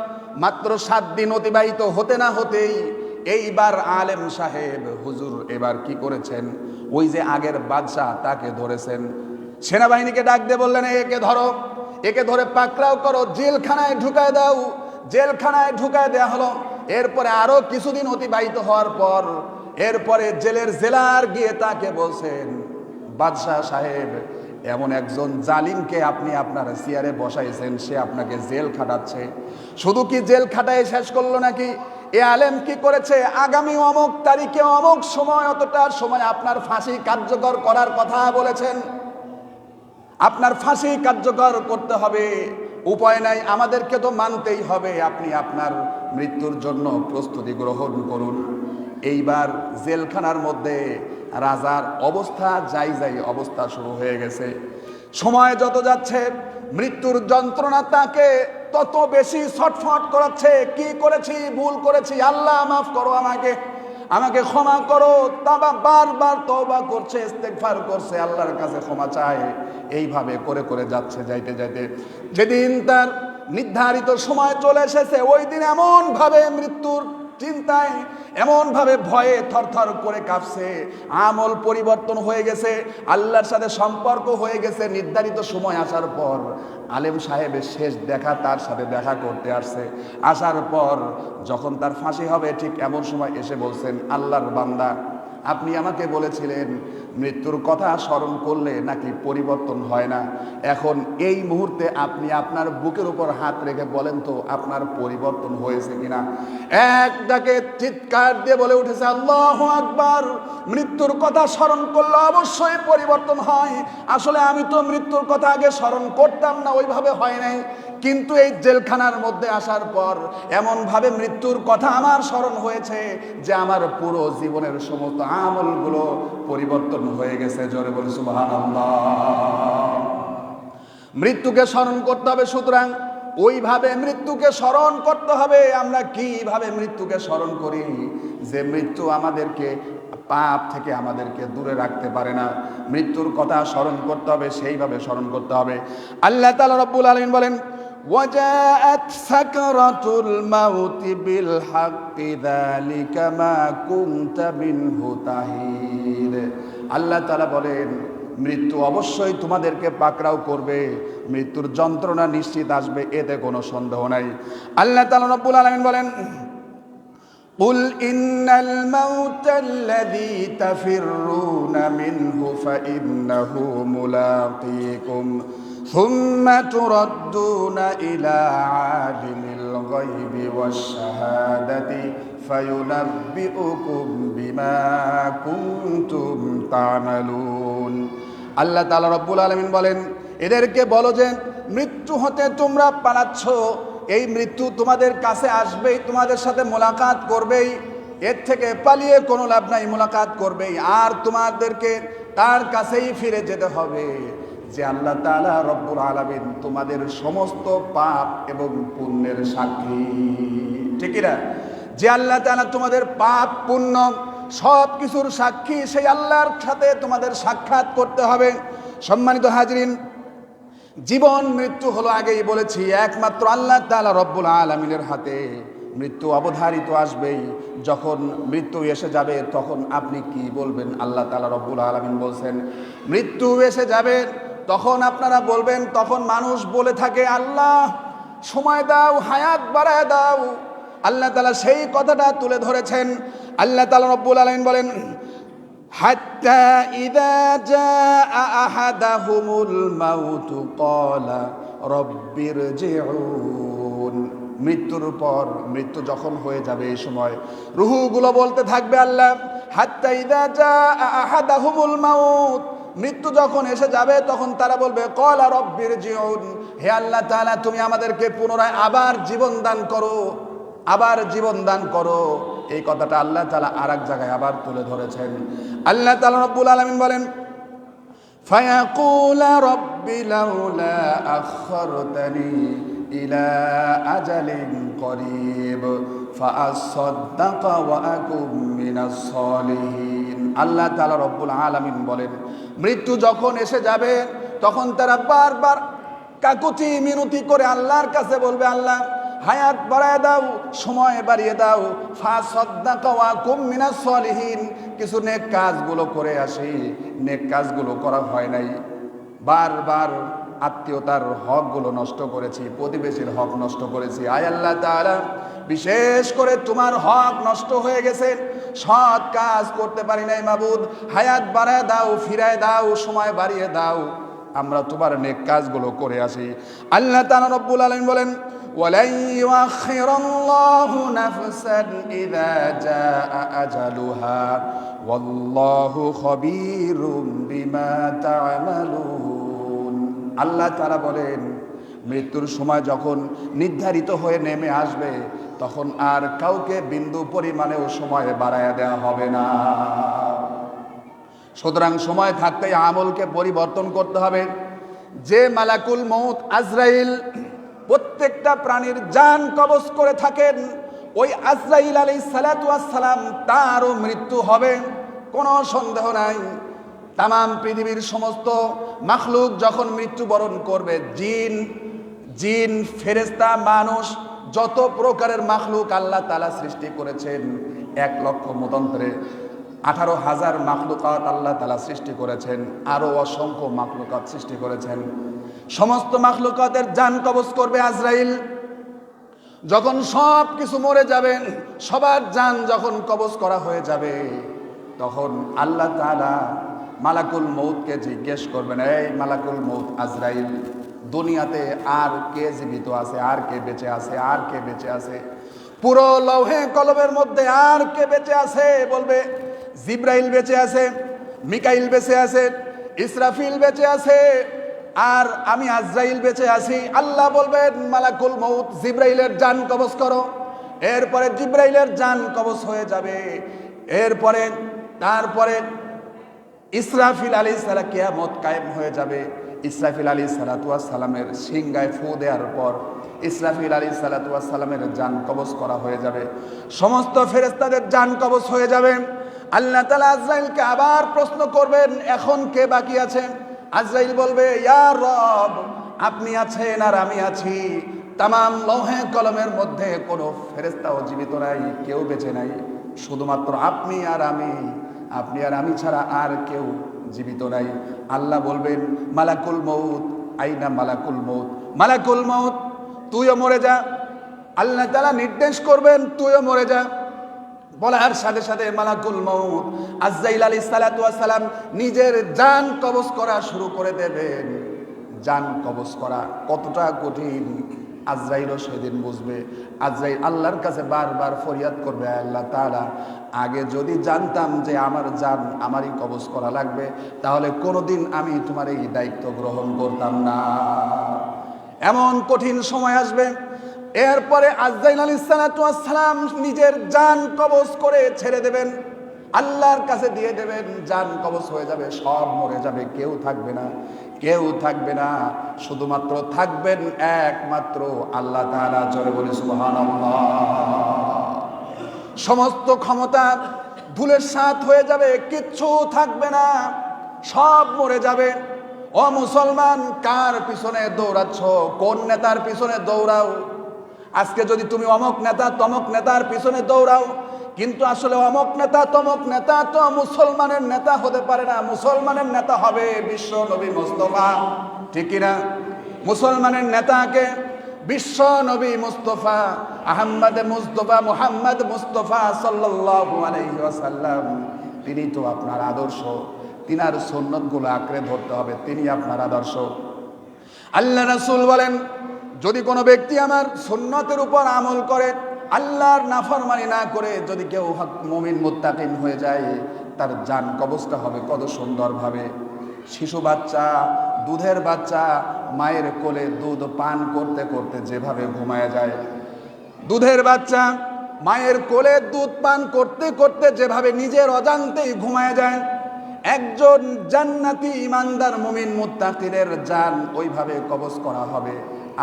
মাত্র 7 দিন অতিবাহিত হতে না হতেই এইবার আলেম সাহেব হুজুর এবার কি করেছেন, ওই যে আগের বাদশাহ তাকে ধরেছেন। সেনাবাহিনীকে ডাক দিয়ে বললেন, একে ধরো, একে ধরে পাকড়াও করো, জেলখানায় ঢুকায় দাও। জেলখানায় ঢুকায় দেওয়া হলো। এরপরে আরো কিছুদিন অতিবাহিত হওয়ার পর এরপরে জেলের জেলার গিয়ে তাকে বলছেন, বাদশাহ সাহেব, এমন একজন জালিমকে আপনি আপনার চেয়ারে বসাইছেন, সে আপনাকে জেল খাটাচ্ছে। শুধু কি জেল খাটায় শেষ করলো নাকি, এ আলেম কি করেছে, আগামী অমুক তারিখে অমুক সময় অতটার সময় আপনার ফাঁসি কার্যকর করার কথা বলেছেন। আপনার ফাঁসি কার্যকর করতে হবে, উপায় নাই, আমাদেরকে তো মানতেই হবে, আপনি আপনার মৃত্যুর জন্য প্রস্তুতি গ্রহণ করুন। এইবার জেলখানার মধ্যে রাজার অবস্থা যাই অবস্থা শুরু হয়ে গেছে। সময় যত যাচ্ছে মৃত্যুর যন্ত্রণা তাকে তত বেশি ছটফট করাচ্ছে। কি করেছি, ভুল করেছি, আল্লাহ মাফ করো আমাকে, আমাকে ক্ষমা করো। তাবা বারবার তওবা করছে, ইস্তেগফার করছে, আল্লাহর কাছে ক্ষমা চায়। এইভাবে করে করে যাচ্ছে। যাইতে যাইতে যেদিন তার নির্ধারিত সময় চলে এসেছে, ওই দিন এমন ভাবে মৃত্যুর চিন্তায়, এমন ভাবে ভয়ে থরথর করে কাঁপছে। আমল পরিবর্তন হয়ে গেছে, আল্লাহর সাথে সম্পর্ক হয়ে গেছে। নির্ধারিত সময় আসার পর আলেম সাহেবের শেষ দেখা, তার সাথে দেখা করতে আসছে। আসার পর যখন তার ফাঁসি হবে, ঠিক এমন সময় এসে বলছেন, আল্লাহর বান্দা, আপনি আমাকে বলেছিলেন মৃত্যুর কথা স্মরণ করলে নাকি পরিবর্তন হয় না। এখন এই মুহূর্তে আপনি আপনার বুকের উপর হাত রেখে বলেন তো আপনার পরিবর্তন হয়েছে কিনা। এক ডাকে চিৎকার দিয়ে বলে উঠেছে, আল্লাহু আকবার, মৃত্যুর কথা স্মরণ করলে অবশ্যই পরিবর্তন হয়। আসলে আমি তো মৃত্যুর কথা আগে স্মরণ করতাম না, ওইভাবে হয় নাই, কিন্তু এই জেলখানার মধ্যে আসার পর এমনভাবে মৃত্যুর কথা আমার স্মরণ হয়েছে যে আমার পুরো জীবনের সমস্ত আমলগুলো পরিবর্তন হয়ে গেছে। জোরে বলি সুবহানাল্লাহ। মৃত্যুকে স্মরণ করতে হবে, সুতরাং ওইভাবে মৃত্যুকে স্মরণ করতে হবে। আমরা কিভাবে মৃত্যুকে স্মরণ করি, যে মৃত্যু আমাদেরকে পাপ থেকে আমাদেরকে দূরে রাখতে পারে না। মৃত্যুর কথা স্মরণ করতে হবে, সেইভাবে স্মরণ করতে হবে। আল্লাহ তাআলা রব্বুল আলামিন বলেন, وجاءت سكرة الموت بالحق ذلك ما كنت منه تحيد। আল্লাহ তাআলা বলেন, মৃত্যু অবশ্যই তোমাদেরকে পাকড়াও করবে, মৃত্যুর যন্ত্রণা নিশ্চিত আসবে, এতে কোনো সন্দেহ নাই। আল্লাহ তাআলা রব্বুল আলামিন বলেন, قل إن الموت الذي تفرون منه فإنه ملاقيكم ثم تردون إلى عالم الغيب والشهادة فينبئكم بما كنتم تعملون। আল্লাহ তাআলা রব্বুল আলামিন বলেন, এদেরকে বলো যে মৃত্যু হতে তোমরা পালাচ্ছ, এই মৃত্যু তোমাদের কাছে আসবেই, তোমাদের সাথে মোলাকাত করবেই, এর থেকে পালিয়ে কোনো লাভ নাই, মোলাকাত করবেই। আর তোমাদেরকে তার কাছেই ফিরে যেতে হবে, যে আল্লাহ তাআলা রব্বুল আলামিন তোমাদের সমস্ত পাপ এবং পুণ্যের সাক্ষী। ঠিক না? যে আল্লাহ তাআলা তোমাদের পাপ পুণ্য সব কিছুর সাক্ষী, সেই আল্লাহর সাথে তোমাদের সাক্ষাৎ করতে হবে। সম্মানিত হাজরিন, জীবন মৃত্যু হলো আগেই বলেছি একমাত্র আল্লাহ তাআলা রব্বুল আলামিনের হাতে। মৃত্যু অবধারিত আসবেই। যখন মৃত্যু এসে যাবে তখন আপনি কি বলবেন? আল্লাহ তাআলা রব্বুল আলামিন বলছেন, মৃত্যু এসে যাবে তখন আপনারা বলবেন, তখন মানুষ বলে থাকে, আল্লাহ সময় দাও, হায়াত বাড়ায় দাও। আল্লাহ তাআলা সেই কথাটা তুলে ধরেছেন। আল্লাহ তাআলা রব্বুল আলামিন বলেন, হাত্তা ইযা জাআ আহাদাহুমুল মাউতু ক্বালা রব্বিরজিউন। মৃত্যুর পর, মৃত্যু যখন হয়ে যাবে, এই সময় রূহগুলো বলতে থাকবে, আল্লাহ হাত্তা ইযা জাআ আহাদাহুমুল মাউত, মৃত্যু যখন এসে যাবে তখন তারা বলবে, ক্বালা রব্বিরজিউন, হে আল্লাহ তাআলা তুমি আমাদেরকে পুনরায় আবার জীবন দান করো, আবার জীবন দান করো। এই কথাটা আল্লাহ তাআলা আরেক জায়গায় আবার তুলে ধরেছেন। আল্লাহ তাআলা রব্বুল আলামিন বলেন, ফায়াকুল রব্বি লাউলা আখখারতানি ইলা আজালিন করিব ফাআসাদ্দাকা ওয়া আকুম মিনাস সালিহিন। আল্লাহ তাআলা রব্বুল আলামিন বলেন, মৃত্যু যখন এসে যাবে তখন তারা বারবার কাকুতি মিনতি করে আল্লাহর কাছে বলবে, আল্লাহ হায়াত বাড়ায় দাও, সময় বাড়িয়ে দাও, ফাসাদ্দাকা ওয়া কুম মিনাস সলিহিন। কিছু নেক কাজগুলো করে আসি, নেক কাজগুলো করা হয় নাই। বারবার আত্মীয়তার হকগুলো নষ্ট করেছি, প্রতিবেশীর হক নষ্ট করেছি। আয় আল্লাহ তাআলা, বিশেষ করে তোমার হক নষ্ট হয়ে গেছে, সৎ কাজ করতে পারি নাই মাবুদ, হায়াত বাড়ায় দাও, ফিরায় দাও, সময় বাড়িয়ে দাও, আমরা তোমার নেক কাজগুলো করে আসি। আল্লাহ তাআলা রব্বুল আলামিন বলেন, ওয়ালাই ইউআখিরুল্লাহু নাফসান ইযা জাআ আজালুহা ওয়াল্লাহু খাবীরুম বিমা তা'মালুন। আল্লাহ তাআলা বলেন, মৃত্যুর সময় যখন নির্ধারিত হয়ে নেমে আসবে তখন আর কাউকে বিন্দু পরিমাণেও সময় বাড়ায়া দেওয়া হবে না। সুতরাং সময় থাকতেই আমলকে পরিবর্তন করতে হবে। যে মালাকুল মউত আজরাইল প্রত্যেকটা প্রাণীর জান কবজ করে থাকেন, ওই আজরাইল আলাইহিস সালাতু ওয়াস সালাম তারও মৃত্যু হবে, কোনো সন্দেহ নাই। তামাম পৃথিবীর সমস্ত মাখলুক যখন মৃত্যুবরণ করবে, জিন ফেরেশতা মানুষ যত প্রকারের মাখলুক আল্লাহ তাআলা সৃষ্টি করেছেন, 1 লক্ষ মতান্তরে 18,000 মাখলুকাত আল্লাহ তাআলা সৃষ্টি করেছেন, আরো অসংখ্য মাখলুকাত সৃষ্টি করেছেন। সমস্ত মাখলুকাতের জান কবজ করবে আজরাইল। যখন সব কিছু মরে যাবেন, সবার জান যখন কবজ করা হয়ে যাবে, তখন আল্লাহ তাআলা মালাকুল মউতকে জিজ্ঞেস করবেন, এই মালাকুল মউত আজরাইল, দুনিয়াতে আর কে জীবিত আছে, আর কে বেঁচে আছে, আর কে বেঁচে আছে? পুরো লৌহে কলমের মধ্যে আর কে বেঁচে আছে? বলবে জিব্রাইল বেঁচে আছে, মিকাইল বেঁচে আছে, ইসরাফিল বেঁচে আছে, আর আমি আজরাইল বেঁচে আছি। আল্লাহ বলবেন, মালাকুল মউত জিব্রাইলের জান কবজ করো। এরপরে জিব্রাইলের জান কবজ হয়ে যাবে। তারপরে ইসরাফিল আলাইহিস সালাম, কিয়ামত কায়েম হয়ে যাবে। ইসরাফিল আলাইহিস সালাতু ওয়াস সালামের সিংগায় ফু দেওয়ার পর ইসরাফিল আলাইহিস সালাতু ওয়াস সালামের জান কবজ করা হয়ে যাবে। সমস্ত ফেরেশতাদের জান কবজ হয়ে যাবে। আল্লাহ তাআলা আজরাইলকে আবার প্রশ্ন করবেন, এখন কে বাকি আছে? আজরাইল বলবে, ইয়া রব, আপনি আছেন আর আমি আছি। তামাম লৌহে কলমের মধ্যে কোনো ফেরেশতাও জীবিত নাই, কেউ বেঁচে নাই, শুধুমাত্র আপনি আর আমি, আপনি আর আমি ছাড়া আর কেউ জীবিত নাই। আল্লাহ বলবেন, মালাকুল মউত আইনা মালাকুল মউত, মালাকুল মউত তুইও মরে যা। আল্লাহ তাআলা নির্দেশ করবেন, তুইও মরে যা। বলার সাথে সাথে মালাকুল মউত আজরাইল আলাইহিস সালাতু ওয়াস সালাম নিজের জান কবজ করা শুরু করে দেবেন। জান কবজ করা কতটা কঠিন আজরাইলও সেদিন বুঝবে। আজরাইল আল্লাহর কাছে বারবার ফরিয়াদ করবে, আল্লাহ তাআলা, আগে যদি জানতাম যে আমার জান আমারই কবজ করা লাগবে, তাহলে কোনোদিন আমি তোমার এই দায়িত্ব গ্রহণ করতাম না। এমন কঠিন সময় আসবে। এরপরে আজরাইল আলাইহিস সালাতু ওয়াস সালাম নিজের জান কবজ করে ছেড়ে দেবেন, আল্লাহর কাছে দিয়ে দেবেন। জান কবজ হয়ে যাবে, সব মরে যাবে, কেউ থাকবে না, কেউ থাকবে না, শুধুমাত্র থাকবেন একমাত্র আল্লাহ তাআলা। জোরে বলি সুবহানাল্লাহ। সমস্ত ক্ষমতা ধুলের সাৎ হয়ে যাবে, কিচ্ছু থাকবে না, সব মরে যাবে। ও মুসলমান, কার পিছনে দৌড়াচ্ছ? কোন নেতার পিছনে দৌড়াও? আজকে যদি তুমি অমক নেতা তমক নেতার পিছনে দৌড়াও, কিন্তু আসলে অমক নেতা তমক নেতা তো মুসলমানের নেতা হতে পারে না। মুসলমানের নেতা হবে বিশ্ব নবী মুস্তাফা, ঠিক না? মুসলমানের নেতাকে বিশ্ব নবী মুস্তাফা আহমদ মুস্তাফা মুহাম্মদ মুস্তাফা সাল্লাল্লাহু আলাইহি ওয়াসাল্লাম, তিনি তো আপনার আদর্শ। তিনার সুন্নতগুলো আঁকড়ে ধরতে হবে, তিনি আপনার আদর্শ। আল্লাহ রাসূল বলেন, যদি কোনো ব্যক্তি আমার সুন্নতের উপর আমল করে, আল্লাহর নাফরমানি না করে যদি কেউ মুমিন মুত্তাকিন হয়ে যায়, তার জান কবজটা হবে কত সুন্দরভাবে। শিশু বাচ্চা, দুধের বাচ্চা মায়ের কোলে দুধ পান করতে করতে যেভাবে ঘুমায় যায়, দুধের বাচ্চা মায়ের কোলে দুধ পান করতে করতে যেভাবে নিজের অজান্তেই ঘুমায় যায়, একজন জান্নাতি ইমানদার মুমিন মুত্তাকিনের জান ওইভাবে কবজ করা হবে।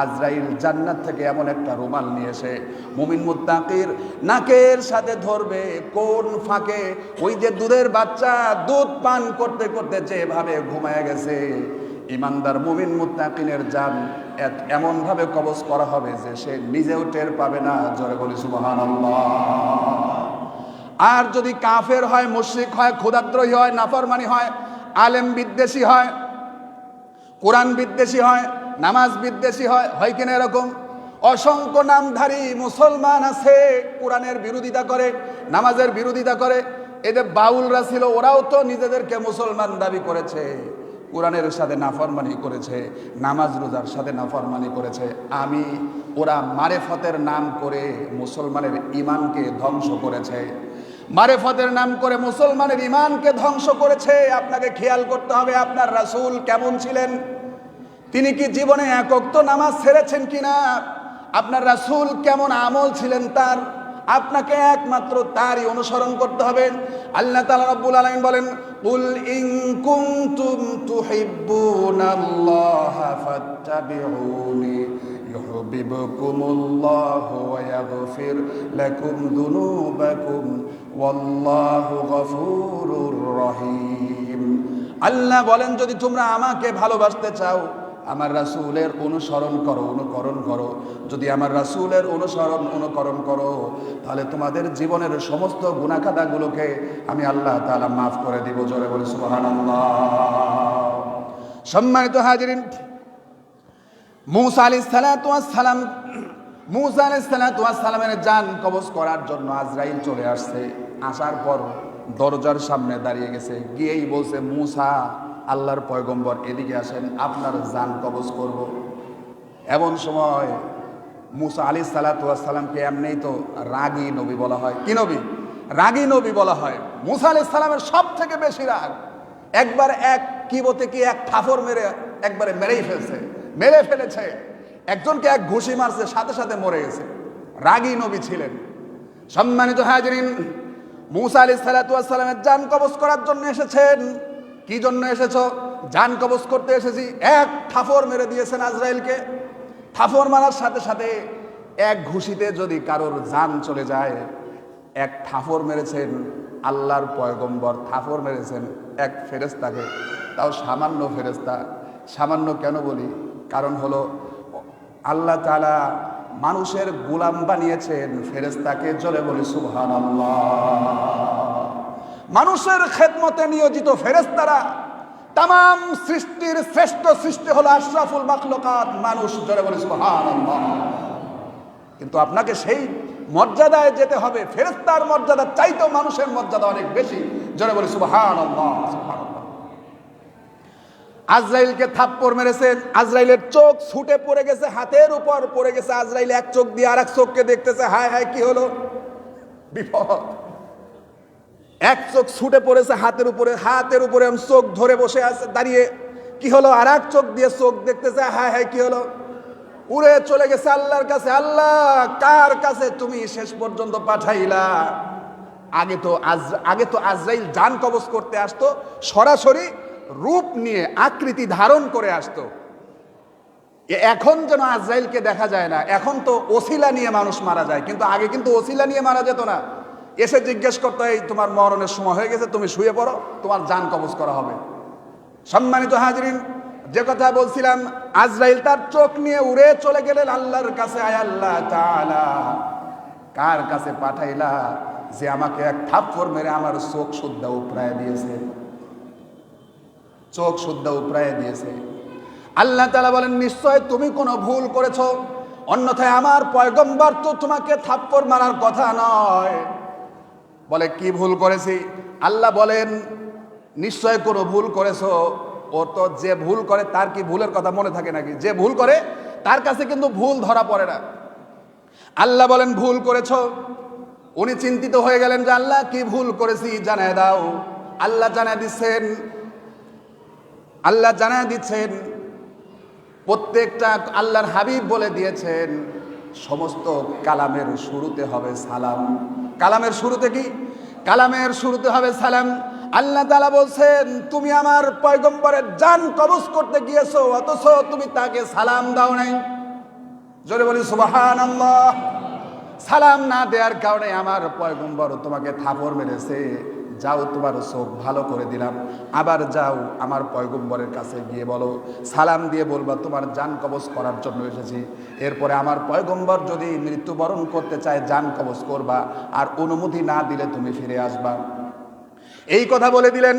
আজরাইল জান্নাত থেকে এমন একটা রুমাল নিয়ে এসে মুমিন মুত্তাকির নাকের সাথে ধরবে। কোন ফাঁকে? ওই যে দুধের বাচ্চা দুধ পান করতে করতে যেভাবে ঘুমায় গেছে, ইমানদার মুমিন মুত্তাকিনের জান এমন ভাবে কবজ করা হবে যে সে নিজেও টের পাবে না। জোরে বলি সুবহানাল্লাহ। আর যদি কাফের হয়, মুশরিক হয়, ক্ষুধাদ্রোহী হয়, নাফরমানি হয়, আলেম বিদ্বেষী হয়, কোরআন বিদ্বেষী হয়, নামাজ বিদ্বেষী হয়, হয় কিনা এরকম? অসংখ্য নামধারী মুসলমান আছে, কোরআনের বিরোধিতা করে, নামাজের বিরোধিতা করে। এদের বাউলরা ছিল, ওরাও তো নিজেদেরকে মুসলমান দাবি করেছে, কোরআনের সাথে নাফরমানি করেছে, নামাজ রোজার সাথে নাফরমানি করেছে। ওরা মারেফতের নাম করে মুসলমানের ইমানকে ধ্বংস করেছে, মারেফতের নাম করে মুসলমানের ইমানকে ধ্বংস করেছে। আপনাকে খেয়াল করতে হবে আপনার রাসূল কেমন ছিলেন, তিনি কি জীবনে এক ওয়াক্ত নামাজ ছেড়েছেন কিনা, আপনার রাসূল কেমন আমল ছিলেন তার, আপনাকে একমাত্র তারই অনুসরণ করতে হবে। আল্লাহ তাআলা রব্বুল আলামিন বলেন, কুল ইন কুনতুম তুহিব্বুনাল্লাহা ফাত্তাবিউনি ইউহিব্বুকুমুল্লাহু ওয়া ইয়াগফির লাকুম যুনুবাকুম ওয়াল্লাহু গফুরুর রহিম। আল্লাহ বলেন, যদি তোমরা আমাকে ভালোবাসতে চাও, আমার রাসূলের অনুসরণ করো। যদি আমার রাসূলের অনুকরণ করো, তাহলে তোমাদের জীবনের সমস্ত গুনাহ খাতাগুলোকে আমি আল্লাহ তাআলা মাফ করে দিব। জোরে বলি সুবহানাল্লাহ। সম্মানিত হাজিরিন, মুসা আলাইহিস সালামের জান কবজ করার জন্য আজরাইল চলে আসছে। আসার পর দরজার সামনে দাঁড়িয়ে গেছে, গিয়েই বলছে, মুসা, আল্লাহর পয়গম্বর, এদিকে আসেন, আপনার জান কবজ করব। এমন সময় মুসা আলাইহিস সালামকে এমনিই তো রাগী নবী বলা হয়। কি নবী? রাগী নবী বলা হয়। মুসা আলাইহিস সালামের সব থেকে বেশি রাগ। একবার এক কিবতে কি এক থাপড় মেরে একবারে মেরে ফেলেছে। একজনকে এক ঘুষি মারছে, সাথে সাথে মরে গেছে। রাগী নবী ছিলেন। সম্মানিত হাজিরিন, মুসা আলাইহিস সালামের জান কবজ করার জন্য এসেছেন। কি জন্য এসেছো? জান কবজ করতে এসেছি। এক থাপড় মেরে দিয়েছেন আজরাইলকে। থাপড় মারার সাথে সাথে এক ঘুষিতে যদি কারোর জান চলে যায়, এক থাপড় মেরেছেন আল্লাহর পয়গম্বর, থাপড় মেরেছেন এক ফেরেশতাকে, তাও সামান্য ফেরেশতা। সামান্য কেন বলি? কারণ হলো আল্লাহ তাআলা মানুষের গোলাম বানিয়েছেন ফেরেশতাকে। জোরে বলি সুবহানাল্লাহ। মানুষের খেদমতে নিয়োজিত ফেরেশতারা, তামাম সৃষ্টির শ্রেষ্ঠ সৃষ্টি হলো আশরাফুল মাখলুকাত মানুষ। জোরে বলি সুবহানাল্লাহ। কিন্তু আপনাকে সেই মর্যাদায় যেতে হবে, ফেরেশতার মর্যাদা চাইতেও মানুষের মর্যাদা অনেক বেশি। জোরে বলি সুবহানাল্লাহ। আজরাইলকে থাপ্পড় মেরেছেন, আজরাইলের চোখ ছুটে পড়ে গেছে, হাতের উপর পড়ে গেছে। আজরাইল এক চোখ দিয়ে আরেক চোখকে দেখতেছে, হায় হায় কি হলো, বিপদ। এক চোখ ছুটে পড়েছে হাতের উপরে চোখ ধরে বসে আছে দাঁড়িয়ে, কি হলো? আর এক চোখ দিয়ে চোখ দেখতেছে, হায় হায় কি হলো। উড়ে চলে গেছে আল্লাহর কাছে, আল্লাহ কার কাছে তুমি শেষ পর্যন্ত পাঠাইলা? আগে তো আজরাইল জান কবজ করতে আসতো, সরাসরি রূপ নিয়ে আকৃতি ধারণ করে আসতো। এখন যেন আজরাইলকে দেখা যায় না। এখন তো ওসিলা নিয়ে মানুষ মারা যায়, কিন্তু আগে কিন্তু ওসিলা নিয়ে মারা যেত না। এসে জিজ্ঞেস করতে, এই তোমার মরণের সময় হয়ে গেছে, তুমি শুয়ে পড়ো, তোমার জান কবজ করা হবে। সম্মানিত হাজিরিন, যে কথা বলছিলাম, আজরাইল তার চোখ নিয়ে উড়ে চলে গেলেন আল্লাহর কাছে। আয় আল্লাহ তাআলা, কার কাছে পাঠাইলা যে আমাকে এক থাপ্পড় মেরে আমার চোখ সুদ্ধা উপড়ায় দিয়েছে, চোখ সুদ্ধা উপড়ায় দিয়েছে। আল্লাহ তাআলা বলেন, নিশ্চয় তুমি কোনো ভুল করেছো, অন্যথায় আমার পয়গম্বর তো তোমাকে থাপ্পড় মারার কথা নয়। বলে, কি ভুল করেছি? আল্লাহ বলেন, নিশ্চয় কোনো ভুল করেছো। ও তো যে ভুল করে তার কি ভুলের কথা মনে থাকে নাকি? যে ভুল করে তার কাছে কিন্তু ভুল ধরা পড়ে না। আল্লাহ বলেন, ভুল করেছো। উনি চিন্তিত হয়ে গেলেন যে আল্লাহ কি ভুল করেছি, জানায় দাও। আল্লাহ জানায় দিচ্ছেন প্রত্যেকটা। আল্লাহর হাবিব বলে দিয়েছেন, সমস্ত কালামের শুরুতে হবে সালাম। কালামের শুরুতে কি? কালামের শুরুতে হবে সালাম। আল্লাহ তাআলা বলছেন, তুমি আমার পয়গম্বরের জান কবজ করতে গিয়েছো, অথচ তুমি তাকে সালাম দাও নাই। জোরে বলি সুবহানাল্লাহ। সালাম না দেওয়ার কারণে আমার পয়গম্বর তোমাকে থাপড় মেরেছে, যাও তোমার চোখ ভালো করে দিলাম, আবার যাও আমার পয়গম্বরের কাছে গিয়ে বলো, সালাম দিয়ে বলবা তোমার জান কবজ করার জন্য এসেছি। এরপরে আমার পয়গম্বর যদি মৃত্যুবরণ করতে চায় জান কবজ করবা, আর অনুমতি না দিলে তুমি ফিরে আসবা। এই কথা বলে দিলেন।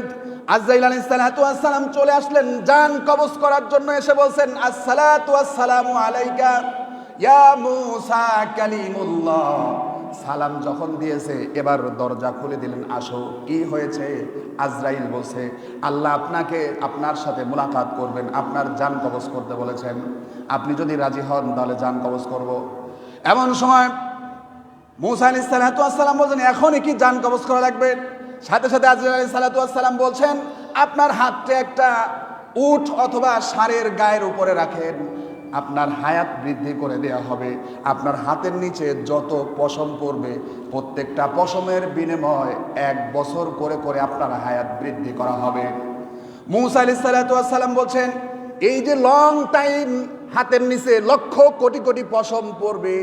আজরাইল আলাইহিস সালাতু ওয়াস সালাম চলে আসলেন জান কবজ করার জন্য। এসে বলছেন, আসসালাতু ওয়াসসালামু আলাইকা ইয়া মূসা কালিমুল্লাহ। সালাম যখন দিয়েছে এবার দরজা খুলে দিলেন, আসো। কি হয়েছে? আজরাইল বলছে, আল্লাহ আপনাকে আপনার সাথে মুলাকাত করবেন, আপনার জান কবজ করতে বলেছেন, আপনি যদি রাজি হন তাহলে জান কবজ করব। এমন সময় মূসা আলাইহিস সালাতু ওয়াস সালাম বলছেন, এখনই কি জান কবজ করা লাগবে? সাথে সাথে আজরাইল আলাইহিস সালাতু ওয়াস সালাম বলছেন, আপনার হাতটা একটা উট অথবা ষাঁড়ের গায়ের উপরে রাখেন, আপনার হায়াত বৃদ্ধি করে দেয়া হবে। আপনার হাতের নিচে যত পশম পড়বে প্রত্যেকটা পশমের বিনিময় 1 বছর করে করে আপনার হায়াত বৃদ্ধি করা হবে। মূসা আলাইহিস সালাতু ওয়াস সালাম বলছেন, এই যে লং টাইম হাতের নিচে লক্ষ কোটি কোটি পশম পড়বে,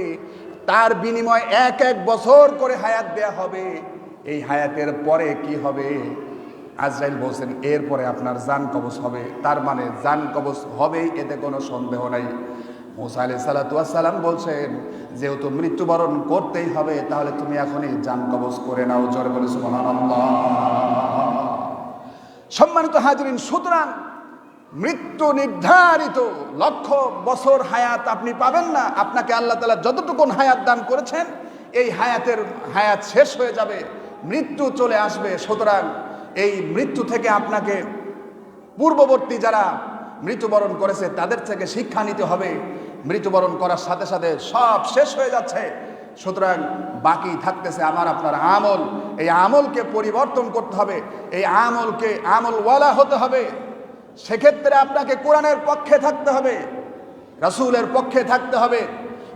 তার বিনিময় 1 বছর করে হায়াত দেয়া হবে। এই হায়াতের পরে কি হবে? আজরাইল বলছেন, এরপরে আপনার জান কবজ হবে। তার মানে জান কবজ হবেই, এতে কোনো সন্দেহ নাই। মূসা আলাইহিস সালাতু ওয়াস সালাম বলছেন, যেহেতু মৃত্যুবরণ করতেই হবে তাহলে তুমি এখনই জান কবজ করে নাও। জোরে বলে সুবহানাল্লাহ। সম্মানিত হাজিরিন, সুতরাং মৃত্যু নির্ধারিত, লক্ষ বছর হায়াত আপনি পাবেন না। আপনাকে আল্লাহ তাআলা যতটুকুন হায়াত দান করেছেন, এই হায়াত শেষ হয়ে যাবে, মৃত্যু চলে আসবে। সুতরাং এই মৃত্যু থেকে আপনাকে পূর্ববর্তী যারা মৃত্যুবরণ করেছে তাদের থেকে শিক্ষা নিতে হবে। মৃত্যুবরণ করার সাথে সাথে সব শেষ হয়ে যাচ্ছে, সুতরাং বাকি থাকতেছে আমার আপনার আমল। এই আমলকে পরিবর্তন করতে হবে, এই আমলকে আমলওয়ালা হতে হবে। সেক্ষেত্রে আপনাকে কোরআনের পক্ষে থাকতে হবে, রাসূলের পক্ষে থাকতে হবে,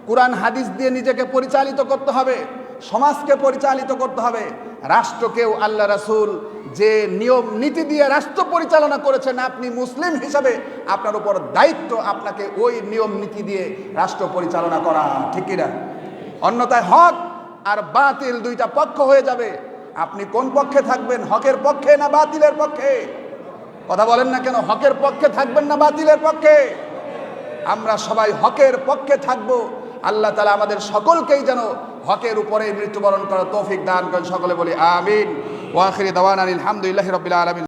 কোরআন হাদিস দিয়ে নিজেকে পরিচালিত করতে হবে, সমাজকে পরিচালিত করতে হবে। রাষ্ট্রকেও আল্লাহ রাসূল যে নিয়ম নীতি দিয়ে রাষ্ট্র পরিচালনা করেছেন, আপনি মুসলিম হিসাবে আপনার উপর দায়িত্ব আপনাকে ওই নিয়ম নীতি দিয়ে রাষ্ট্র পরিচালনা করা, ঠিক কিনা? অন্যথায় হক আর বাতিল দুইটা পক্ষ হয়ে যাবে। আপনি কোন পক্ষে থাকবেন, হকের পক্ষে না বাতিলের পক্ষে? কথা বলেন না কেন? হকের পক্ষে থাকবেন না বাতিলের পক্ষে? আমরা সবাই হকের পক্ষে থাকব। আল্লাহ তাআলা আমাদের সকলকেই যেন হকের উপরে মৃত্যুবরণ করার তৌফিক দান করেন। সকলে বলি আমিন। ওয়া আখিরি দাওয়ানা আলহামদুলিল্লাহি রাব্বিল আলামিন।